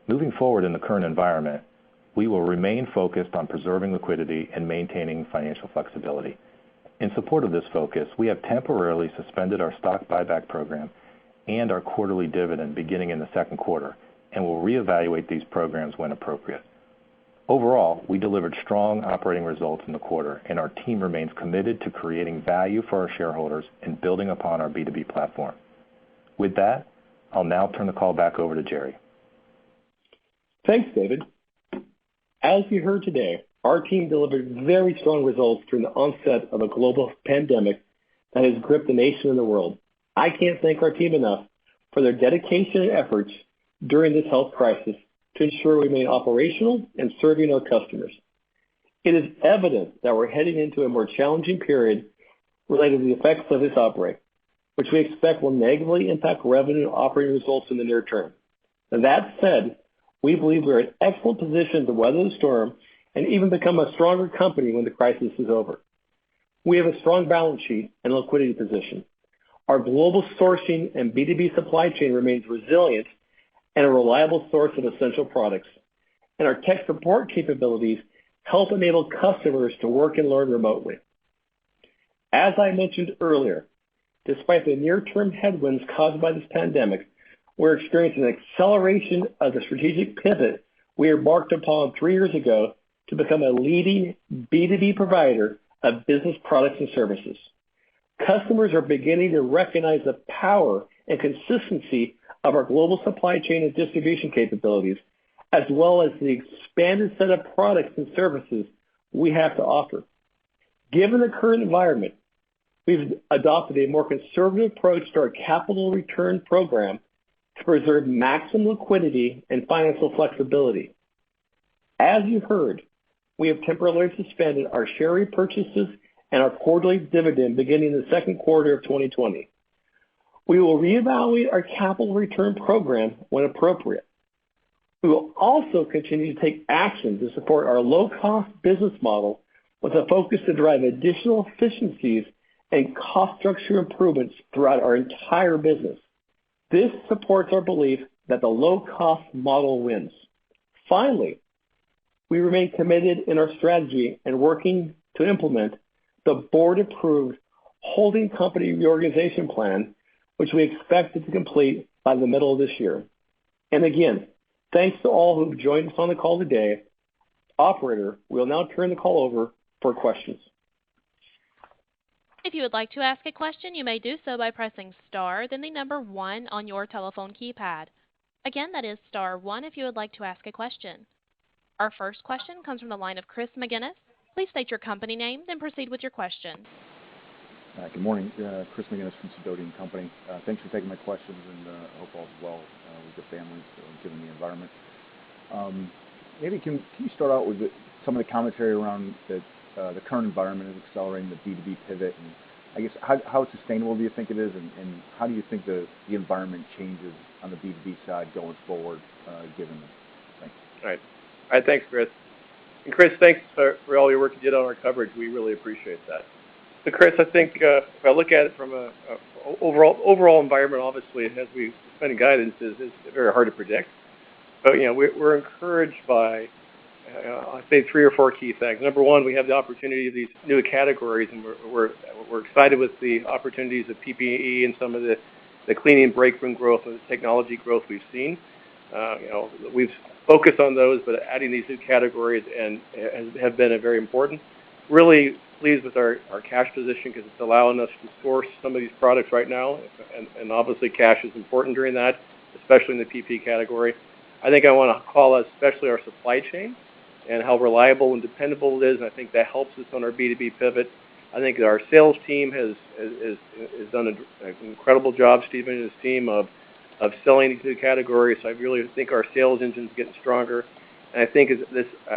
D: Moving forward in the current environment, we will remain focused on preserving liquidity and maintaining financial flexibility. In support of this focus, we have temporarily suspended our stock buyback program and our quarterly dividend beginning in the second quarter, and will reevaluate these programs when appropriate. Overall, we delivered strong operating results in the quarter, and our team remains committed to creating value for our shareholders and building upon our B2B platform. With that, I'll now turn the call back over to Gerry.
C: Thanks, David. As you heard today, our team delivered very strong results during the onset of a global pandemic that has gripped the nation and the world. I can't thank our team enough for their dedication and efforts during this health crisis to ensure we remain operational and serving our customers. It is evident that we're heading into a more challenging period related to the effects of this outbreak, which we expect will negatively impact revenue and operating results in the near term. That said, we believe we're in excellent position to weather the storm and even become a stronger company when the crisis is over. We have a strong balance sheet and liquidity position. Our global sourcing and B2B supply chain remains resilient and a reliable source of essential products. And our tech support capabilities help enable customers to work and learn remotely. As I mentioned earlier, despite the near-term headwinds caused by this pandemic, we're experiencing an acceleration of the strategic pivot we embarked upon 3 years ago to become a leading B2B provider of business products and services. Customers are beginning to recognize the power and consistency of our global supply chain and distribution capabilities, as well as the expanded set of products and services we have to offer. Given the current environment, we've adopted a more conservative approach to our capital return program to preserve maximum liquidity and financial flexibility. As you heard, we have temporarily suspended our share repurchases and our quarterly dividend beginning in the second quarter of 2020. We will reevaluate our capital return program when appropriate. We will also continue to take action to support our low-cost business model with a focus to drive additional efficiencies and cost structure improvements throughout our entire business. This supports our belief that the low-cost model wins. Finally, we remain committed in our strategy and working to implement the board-approved holding company reorganization plan, which we expected to complete by the middle of this year. And again, thanks to all who've joined us on the call today. Operator, we'll now turn the call over for questions.
A: If you would like to ask a question, you may do so by pressing star, then the number 1 on your telephone keypad. Again, that is star 1 if you would like to ask a question. Our first question comes from the line of Chris McGinnis. Please state your company name, then proceed with your question.
E: Good morning. Chris McGinnis from Sidoti & Company. Thanks for taking my questions, and I hope all's well with your families given the environment. Maybe can you start out with some of the commentary around the current environment is accelerating the B2B pivot, and I guess how sustainable do you think it is, and how do you think the environment changes on the B2B side going forward given this? Thanks.
C: All right, thanks, Chris. And Chris, thanks for all your work you did on our coverage. We really appreciate that. So, Chris, I think if I look at it from a overall environment, obviously, as we spend guidance, is very hard to predict. But we're encouraged by I'd say 3 or 4 key things. Number one, we have the opportunity of these new categories, and we're excited with the opportunities of PPE and some of the cleaning breakroom growth and the technology growth we've seen. We've focused on those, but adding these new categories have been very important. Really pleased with our cash position because it's allowing us to source some of these products right now, and obviously cash is important during that, especially in the PP category. I think I want to call out especially our supply chain and how reliable and dependable it is, and I think that helps us on our B2B pivot. I think our sales team has done an incredible job, Stephen and his team, of selling these new categories. So I really think our sales engine's getting stronger. And I think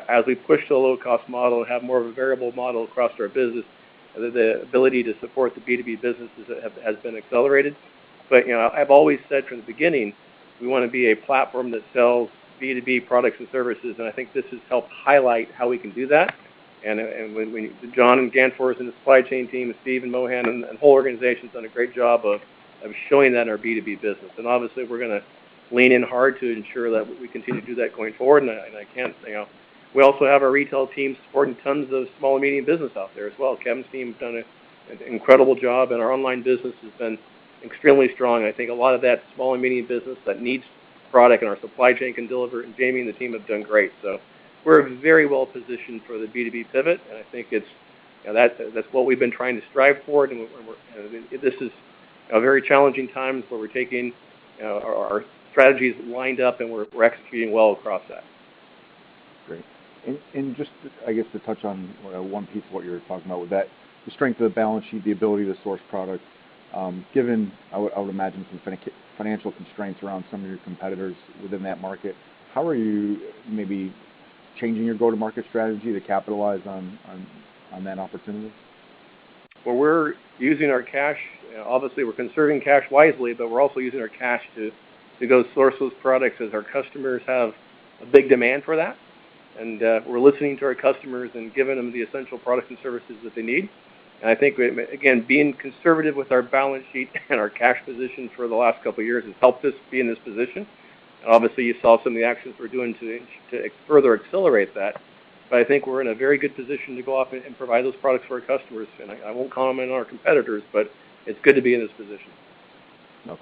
C: as we push to a low-cost model and have more of a variable model across our business, the ability to support the B2B businesses has been accelerated. But I've always said from the beginning, we want to be a platform that sells B2B products and services, and I think this has helped highlight how we can do that. And when John and Ganforth and the supply chain team, and Steve and Mohan and the whole organization's done a great job of showing that in our B2B business. And obviously, we're going to lean in hard to ensure that we continue to do that going forward. And I can't, we also have our retail team supporting tons of small and medium business out there as well. Kevin's team has done an incredible job, and our online business has been extremely strong. I think a lot of that small and medium business that needs product and our supply chain can deliver, and Jamie and the team have done great. So we're very well positioned for the B2B pivot, and I think it's that's what we've been trying to strive for. And this is very challenging times where we're taking our strategies lined up, and we're executing well across that.
E: Great. And just, I guess, to touch on one piece of what you were talking about with that, the strength of the balance sheet, the ability to source products, given, I would imagine, some financial constraints around some of your competitors within that market, how are you maybe changing your go-to-market strategy to capitalize on that opportunity?
C: where we're using our cash. Obviously, we're conserving cash wisely, but we're also using our cash to go source those products as our customers have a big demand for that. And we're listening to our customers and giving them the essential products and services that they need. And I think, again, being conservative with our balance sheet and our cash position for the last couple of years has helped us be in this position. And obviously, you saw some of the actions we're doing to further accelerate that. But I think we're in a very good position to go off and provide those products for our customers. And I won't comment on our competitors, but it's good to be in this position.
E: No,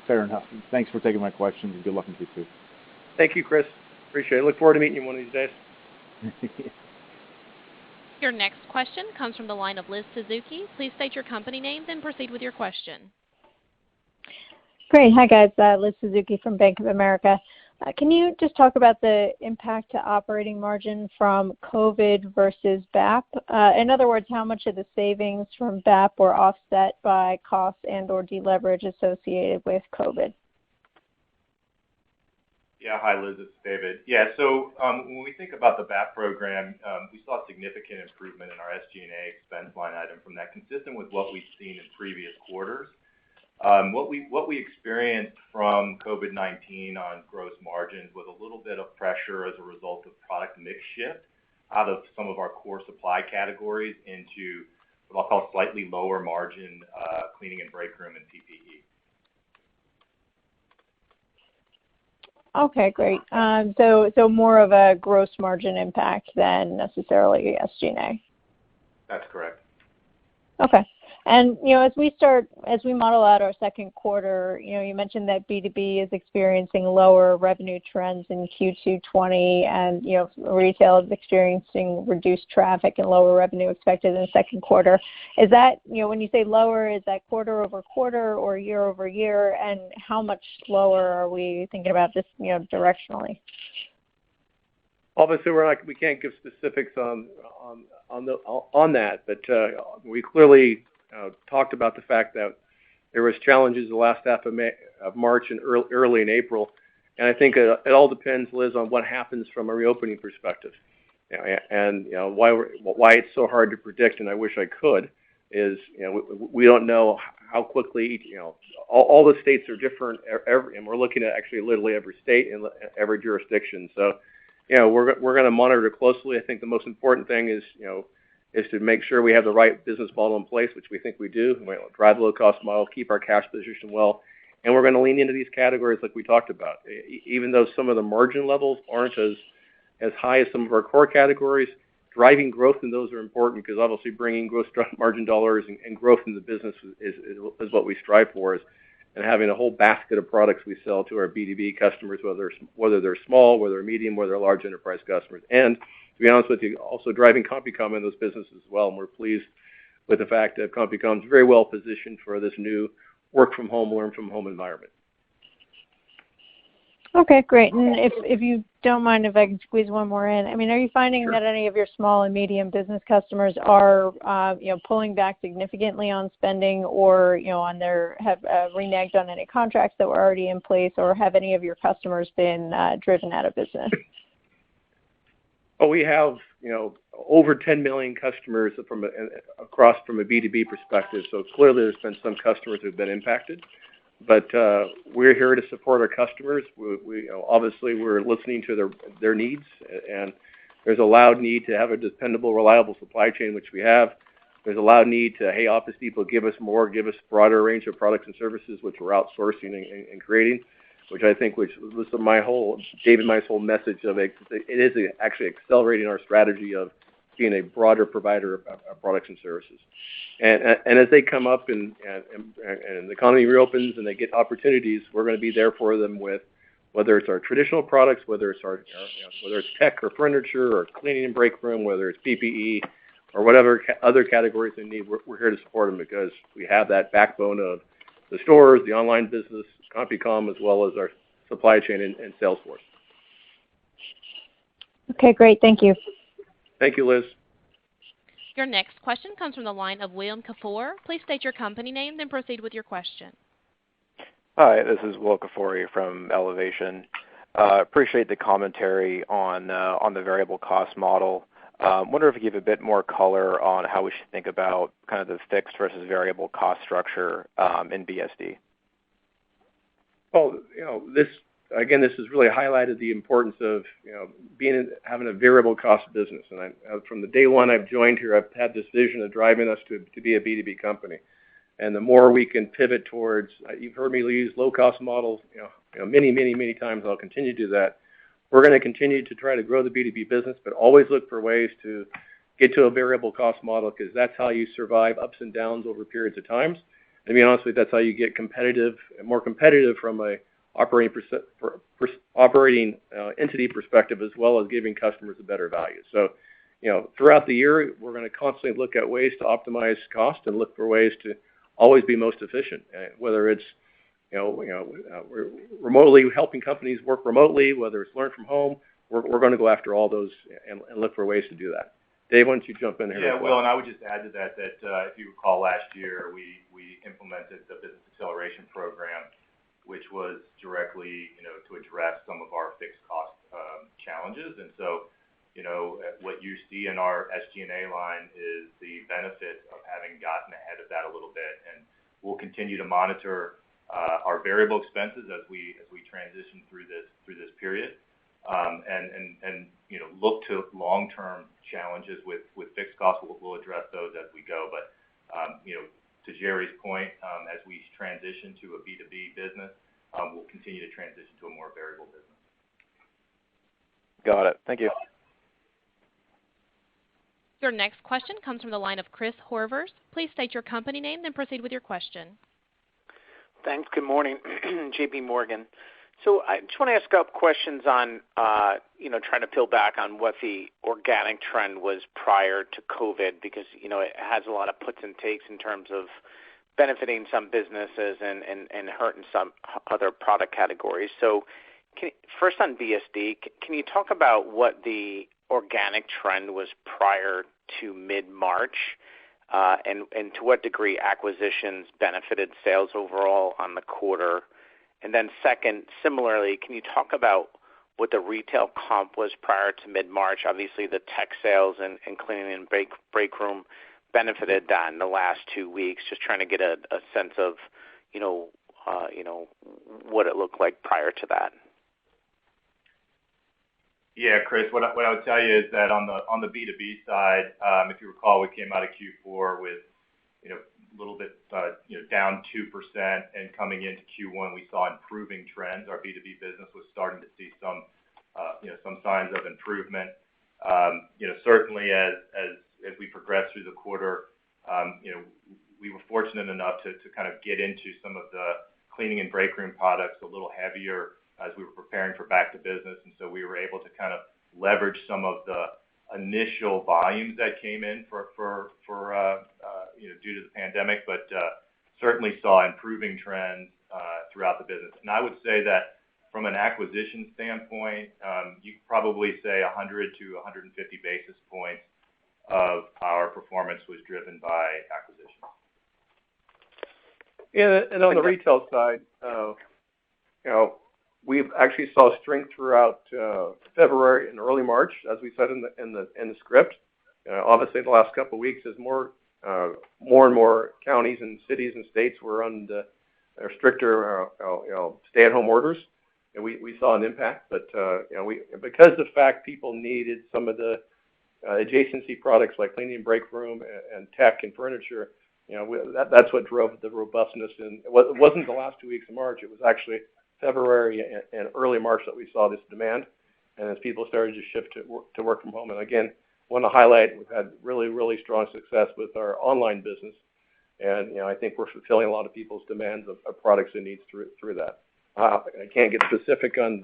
E: fair enough. Thanks for taking my questions, and good luck in Q2.
C: Thank you, Chris. Appreciate it. Look forward to meeting you one of these days.
A: Your next question comes from the line of Liz Suzuki. Please state your company name, then proceed with your question.
F: Great. Hi, guys. Liz Suzuki from Bank of America. Can you just talk about the impact to operating margin from COVID versus BAP? In other words, how much of the savings from BAP were offset by costs and or deleverage associated with COVID?
D: Yeah, hi Liz, it's David. Yeah, so when we think about the BAP program, we saw significant improvement in our SG&A expense line item from that, consistent with what we've seen in previous quarters. What we experienced from COVID-19 on gross margins was a little bit of pressure as a result of product mix shift out of some of our core supply categories into what I'll call slightly lower margin cleaning and break room and PPE.
F: Okay, great. So more of a gross margin impact than necessarily SG&A.
D: That's correct.
F: Okay. And, as we model out our second quarter, you mentioned that B2B is experiencing lower revenue trends in Q2 20, and, retail is experiencing reduced traffic and lower revenue expected in the second quarter. Is that, when you say lower, is that quarter over quarter or year over year? And how much lower are we thinking about this, directionally?
C: Obviously, we can't give specifics on that, but we clearly talked about the fact that there was challenges the last half of March and early in April, and I think it all depends, Liz, on what happens from a reopening perspective, and why it's so hard to predict. And I wish I could is we don't know how quickly all the states are different, and we're looking at actually literally every state and every jurisdiction. So we're going to monitor closely. I think the most important thing is to make sure we have the right business model in place, which we think we do. We're going to drive a low-cost model, keep our cash position well, and we're going to lean into these categories like we talked about. Even though some of the margin levels aren't as high as some of our core categories, driving growth in those are important because obviously bringing gross margin dollars and growth in the business is what we strive for, and having a whole basket of products we sell to our B2B customers, whether they're small, whether they're medium, whether they're large enterprise customers. And to be honest with you, also driving CompuCom in those businesses as well. And we're pleased with the fact that CompuCom is very well positioned for this new work from home, learn from home environment.
F: Okay, great. And if you don't mind if I can squeeze one more in, are you finding
C: Sure.
F: that any of your small and medium business customers are, pulling back significantly on spending, or have reneged on any contracts that were already in place, or have any of your customers been driven out of business?
C: Well, we have over 10 million customers from a B2B perspective. So clearly, there's been some customers who've been impacted. But we're here to support our customers. Obviously we're listening to their needs, and there's a loud need to have a dependable, reliable supply chain, which we have. There's a loud need to, hey, Office Depot, give us a broader range of products and services, which we're outsourcing and creating, which I think was David and my whole message of it. It is actually accelerating our strategy of being a broader provider of products and services. And as they come up and the economy reopens and they get opportunities, we're going to be there for them with whether it's our traditional products, whether it's whether it's tech or furniture or cleaning and break room, whether it's PPE or whatever other categories they need. We're here to support them because we have that backbone of the stores, the online business, CompuCom, as well as our supply chain and sales force.
F: Okay, great. Thank you.
C: Thank you, Liz.
A: Your next question comes from the line of William Kafour. Please state your company name, then proceed with your question.
G: Hi, this is Will Kafouri from Elevation. Appreciate the commentary on the variable cost model. Wonder if you give a bit more color on how we should think about kind of the fixed versus variable cost structure in BSD.
C: Well, this has really highlighted the importance of having a variable cost business. And from the day one I've joined here, I've had this vision of driving us to be a B2B company. And the more we can pivot towards, you've heard me use low-cost models, many times. I'll continue to do that. We're going to continue to try to grow the B2B business, but always look for ways to get to a variable cost model, because that's how you survive ups and downs over periods of times. And to be honest with you, that's how you get more competitive from a operating entity perspective, as well as giving customers a better value. So, throughout the year, we're going to constantly look at ways to optimize cost and look for ways to always be most efficient, whether it's we're remotely helping companies work remotely, whether it's learn from home. We're going to go after all those and look for ways to do that. Dave, why don't you jump in here?
D: Yeah, Will, and I would just add to that if you recall last year, we implemented the Business Acceleration Program, which was directly, to address some of our fixed cost challenges. And so, what you see in our SG&A line is the benefit of having gotten ahead of that a little bit. And we'll continue to monitor our variable expenses as we transition through this period, and look to long-term challenges with fixed costs. We'll address those as we go. But to Gerry's point, as we transition to a B2B business, we'll continue to transition to a more variable business.
G: Got it. Thank you.
A: Your next question comes from the line of Chris Horvers. Please state your company name, then proceed with your question.
H: Thanks. Good morning, J.P. Morgan. So I just want to ask a couple questions on, trying to peel back on what the organic trend was prior to COVID, because, it has a lot of puts and takes in terms of benefiting some businesses and hurting some other product categories. So first on BSD, can you talk about what the organic trend was prior to mid-March, and to what degree acquisitions benefited sales overall on the quarter? And then second, similarly, can you talk about what the retail comp was prior to mid-March? Obviously, the tech sales and cleaning and break room benefited that in the last 2 weeks. Just trying to get a sense of, what it looked like prior to that.
D: Yeah, Chris, what I would tell you is that on the B2B side, if you recall, we came out of Q4 with, a little bit, down 2%, and coming into Q1, we saw improving trends. Our B2B business was starting to see some signs of improvement. Certainly as we progressed through the quarter, we were fortunate enough to kind of get into some of the cleaning and break room products a little heavier as we were preparing for back to business, and so we were able to kind of leverage some of the initial volumes that came in for due to the pandemic, but certainly saw improving trends throughout the business. And I would say that from an acquisition standpoint, you could probably say 100 to 150 basis points of our performance was driven by acquisitions.
C: Yeah, and on the retail side, we've actually saw strength throughout February and early March, as we said in the script. Obviously, the last couple of weeks, as more and more counties and cities and states were under stricter, stay-at-home orders, and we saw an impact. But because of the fact people needed some of the adjacency products like cleaning and break room and tech and furniture, that's what drove the robustness. And it wasn't the last 2 weeks of March; it was actually February and early March that we saw this demand, and as people started to shift to work from home. And again, want to highlight we've had really strong success with our online business, and I think we're fulfilling a lot of people's demands of products and needs through that. I can't get specific on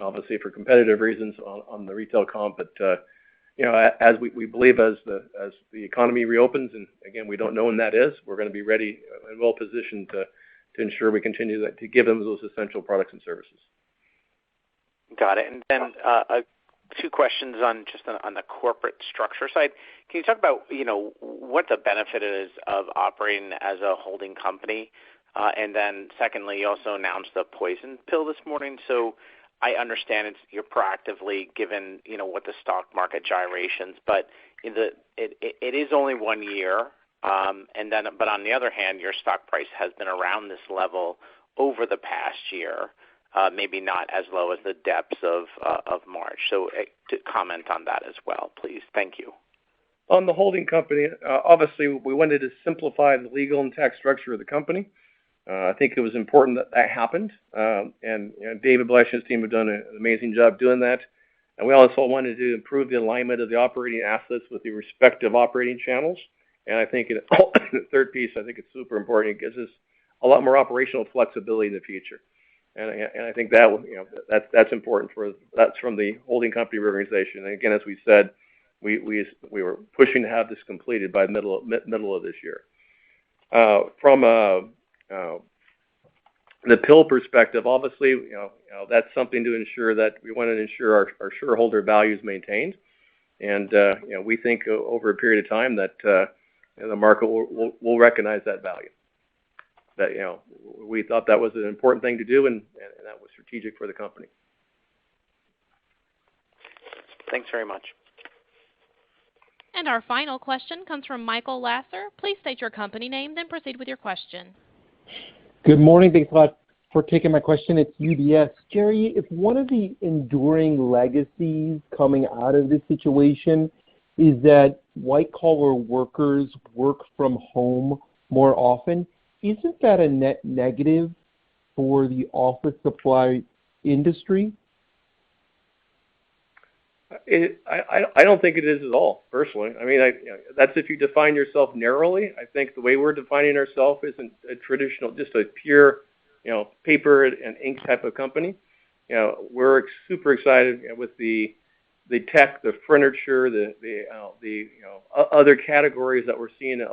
C: obviously for competitive reasons on the retail comp, but as we believe as the economy reopens, and again we don't know when that is, we're going to be ready and well positioned to ensure we continue to give them those essential products and services.
H: Got it. And then two questions on the corporate structure side. Can you talk about what the benefit is of operating as a holding company? And then secondly, you also announced the poison pill this morning. So I understand you're proactively given, what the stock market gyrations, but it is only 1 year. But on the other hand, your stock price has been around this level over the past year, maybe not as low as the depths of March. So to comment on that as well, please. Thank you.
C: On the holding company, obviously we wanted to simplify the legal and tax structure of the company. I think it was important that happened, and David Blesh and his team have done an amazing job doing that. And we also wanted to improve the alignment of the operating assets with the respective operating channels. And I think the third piece, I think it's super important. It gives us a lot more operational flexibility in the future. And I think that's important that's from the holding company reorganization. And again, as we said, we were pushing to have this completed by middle of this year. From the pill perspective, obviously, that's something to ensure that we want to ensure our shareholder value is maintained. And, we think over a period of time that the market will recognize that value. That, we thought that was an important thing to do, and that was strategic for the company.
H: Thanks very much.
A: And our final question comes from Michael Lasser. Please state your company name, then proceed with your question.
I: Good morning. Thanks a lot for taking my question. It's UBS. Gerry, if one of the enduring legacies coming out of this situation is that white-collar workers work from home more often, isn't that a net negative for the office supply industry?
C: I don't think it is at all, personally. I mean, that's if you define yourself narrowly. I think the way we're defining ourselves isn't a traditional, just a pure, paper and ink type of company. We're super excited with the tech, the furniture, the other categories that we're seeing a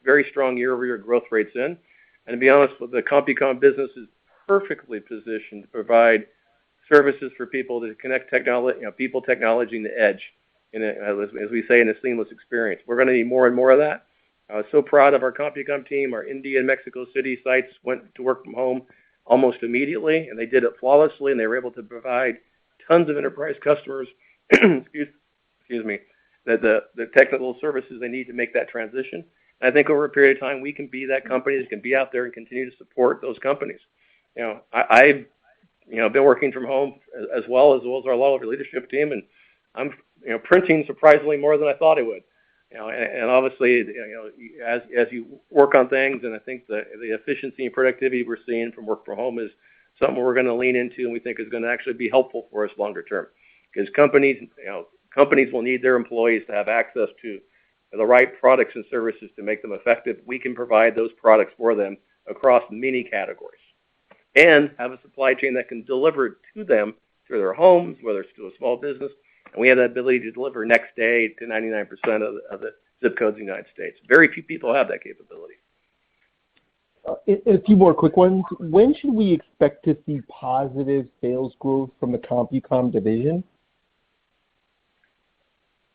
C: very strong year-over-year growth rates in. And to be honest, the CompuCom business is perfectly positioned to provide services for people to connect technology, people, technology, and the edge, as we say, in a seamless experience. We're going to need more and more of that. I was so proud of our CompuCom team. Our India and Mexico City sites went to work from home almost immediately, and they did it flawlessly, and they were able to provide tons of enterprise customers, excuse me, the technical services they need to make that transition. And I think over a period of time, we can be that company that can be out there and continue to support those companies. I've been working from home as well as our law leadership team, and I'm printing surprisingly more than I thought I would. And obviously, as you work on things, and I think the efficiency and productivity we're seeing from work from home is something we're going to lean into, and we think is going to actually be helpful for us longer term. Because companies will need their employees to have access to the right products and services to make them effective. We can provide those products for them across many categories, and have a supply chain that can deliver it to them through their homes, whether it's to a small business. And we have the ability to deliver next day to 99% of the zip codes in the United States. Very few people have that capability.
I: A few more quick ones. When should we expect to see positive sales growth from the CompuCom division?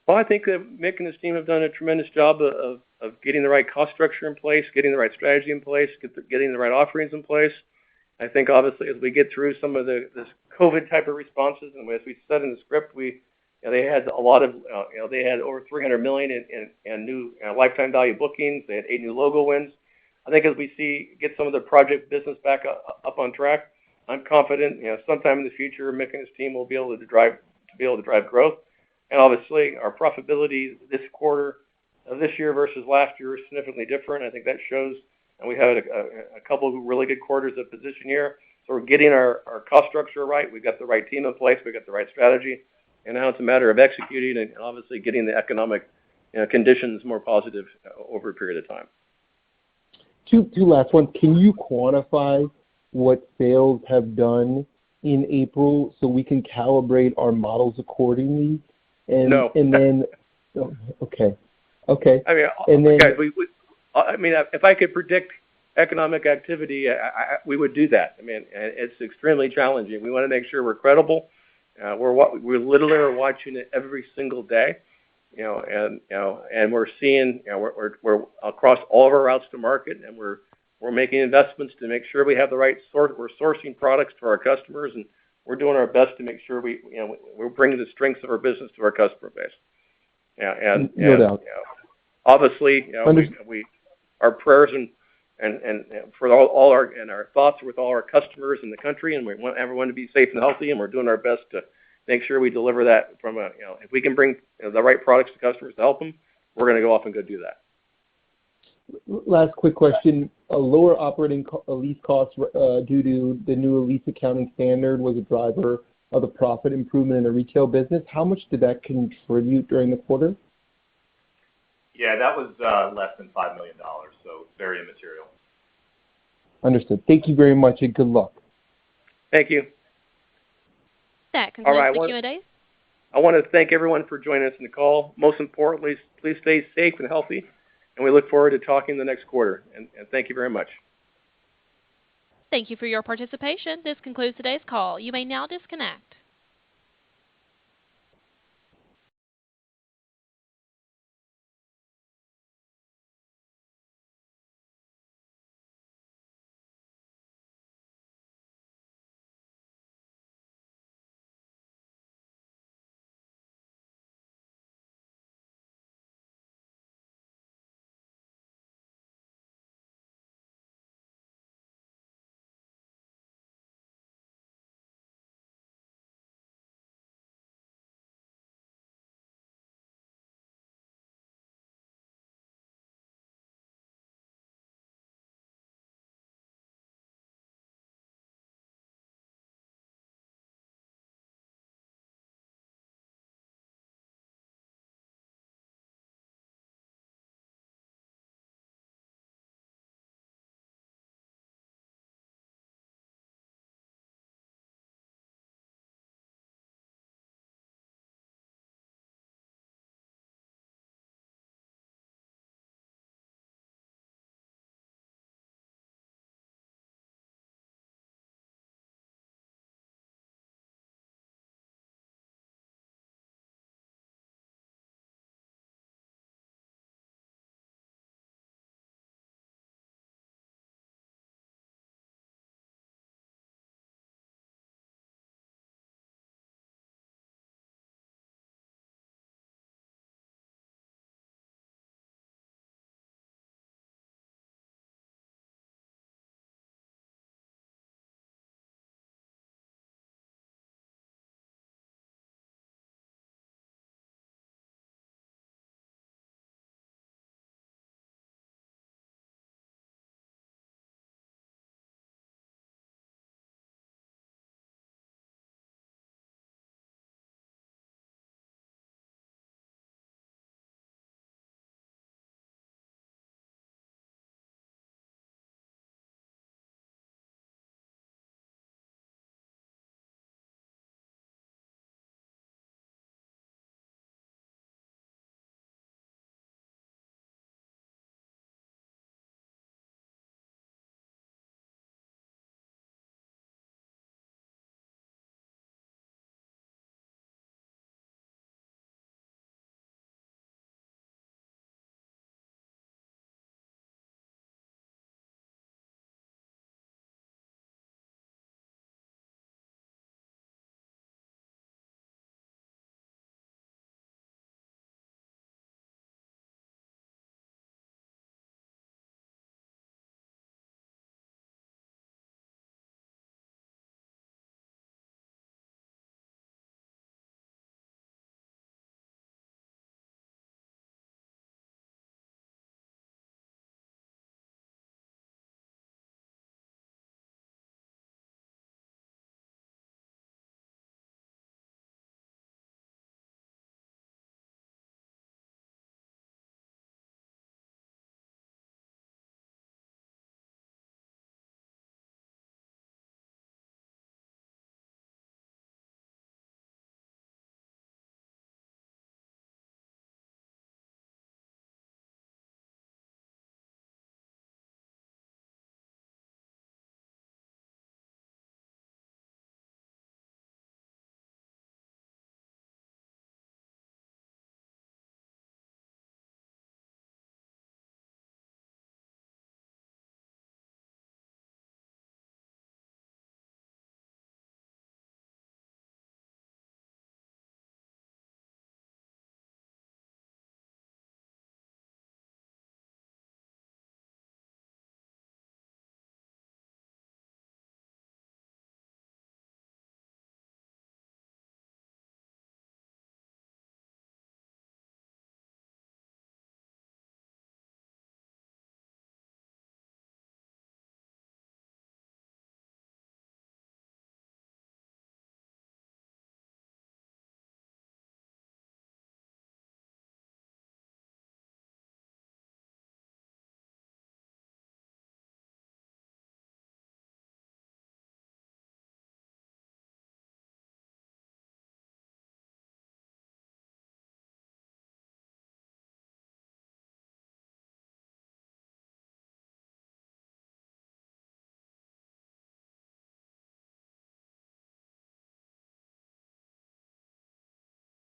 C: Well, I think that Mick and his team have done a tremendous job of getting the right cost structure in place, getting the right strategy in place, getting the right offerings in place. I think obviously as we get through some of this COVID type of responses, and as we said in the script, they had a lot of, they had over $300 million in new lifetime value bookings. They had 8 new logo wins. I think as we get some of the project business back up on track, I'm confident, sometime in the future, Mick and his team will be able to drive growth. And obviously, our profitability this quarter of this year versus last year is significantly different. I think that shows, and we had a couple of really good quarters of position here. So we're getting our cost structure right. We've got the right team in place. We've got the right strategy. And now it's a matter of executing and obviously getting the economic conditions more positive over a period of time.
I: Two last ones. Can you quantify what sales have done in April so we can calibrate our models accordingly?
C: No.
I: And then, okay.
C: I mean,
I: and then,
C: guys, if I could predict economic activity, we would do that. I mean, it's extremely challenging. We want to make sure we're credible. We literally are watching it every single day, and we're seeing, we're across all of our routes to market, and we're making investments to make sure we have the right source. We're sourcing products to our customers and we're doing our best to make sure we're bringing the strengths of our business to our customer base. Yeah,
I: no doubt.
C: Obviously, our prayers and for all our thoughts are with all our customers in the country, and we want everyone to be safe and healthy, and we're doing our best to make sure we deliver that from if we can bring the right products to customers to help them, we're going to go off and go do that.
I: Last quick question. A lower operating lease costs due to the new lease accounting standard was a driver of the profit improvement in the retail business. How much did that contribute during the quarter?
D: Yeah, that was less than $5 million, so very immaterial.
I: Understood. Thank you very much, and good luck.
C: Thank you.
A: That concludes the Q&A.
C: I want to thank everyone for joining us in the call. Most importantly, please stay safe and healthy, and we look forward to talking the next quarter. And thank you very much.
A: Thank you for your participation. This concludes today's call. You may now disconnect.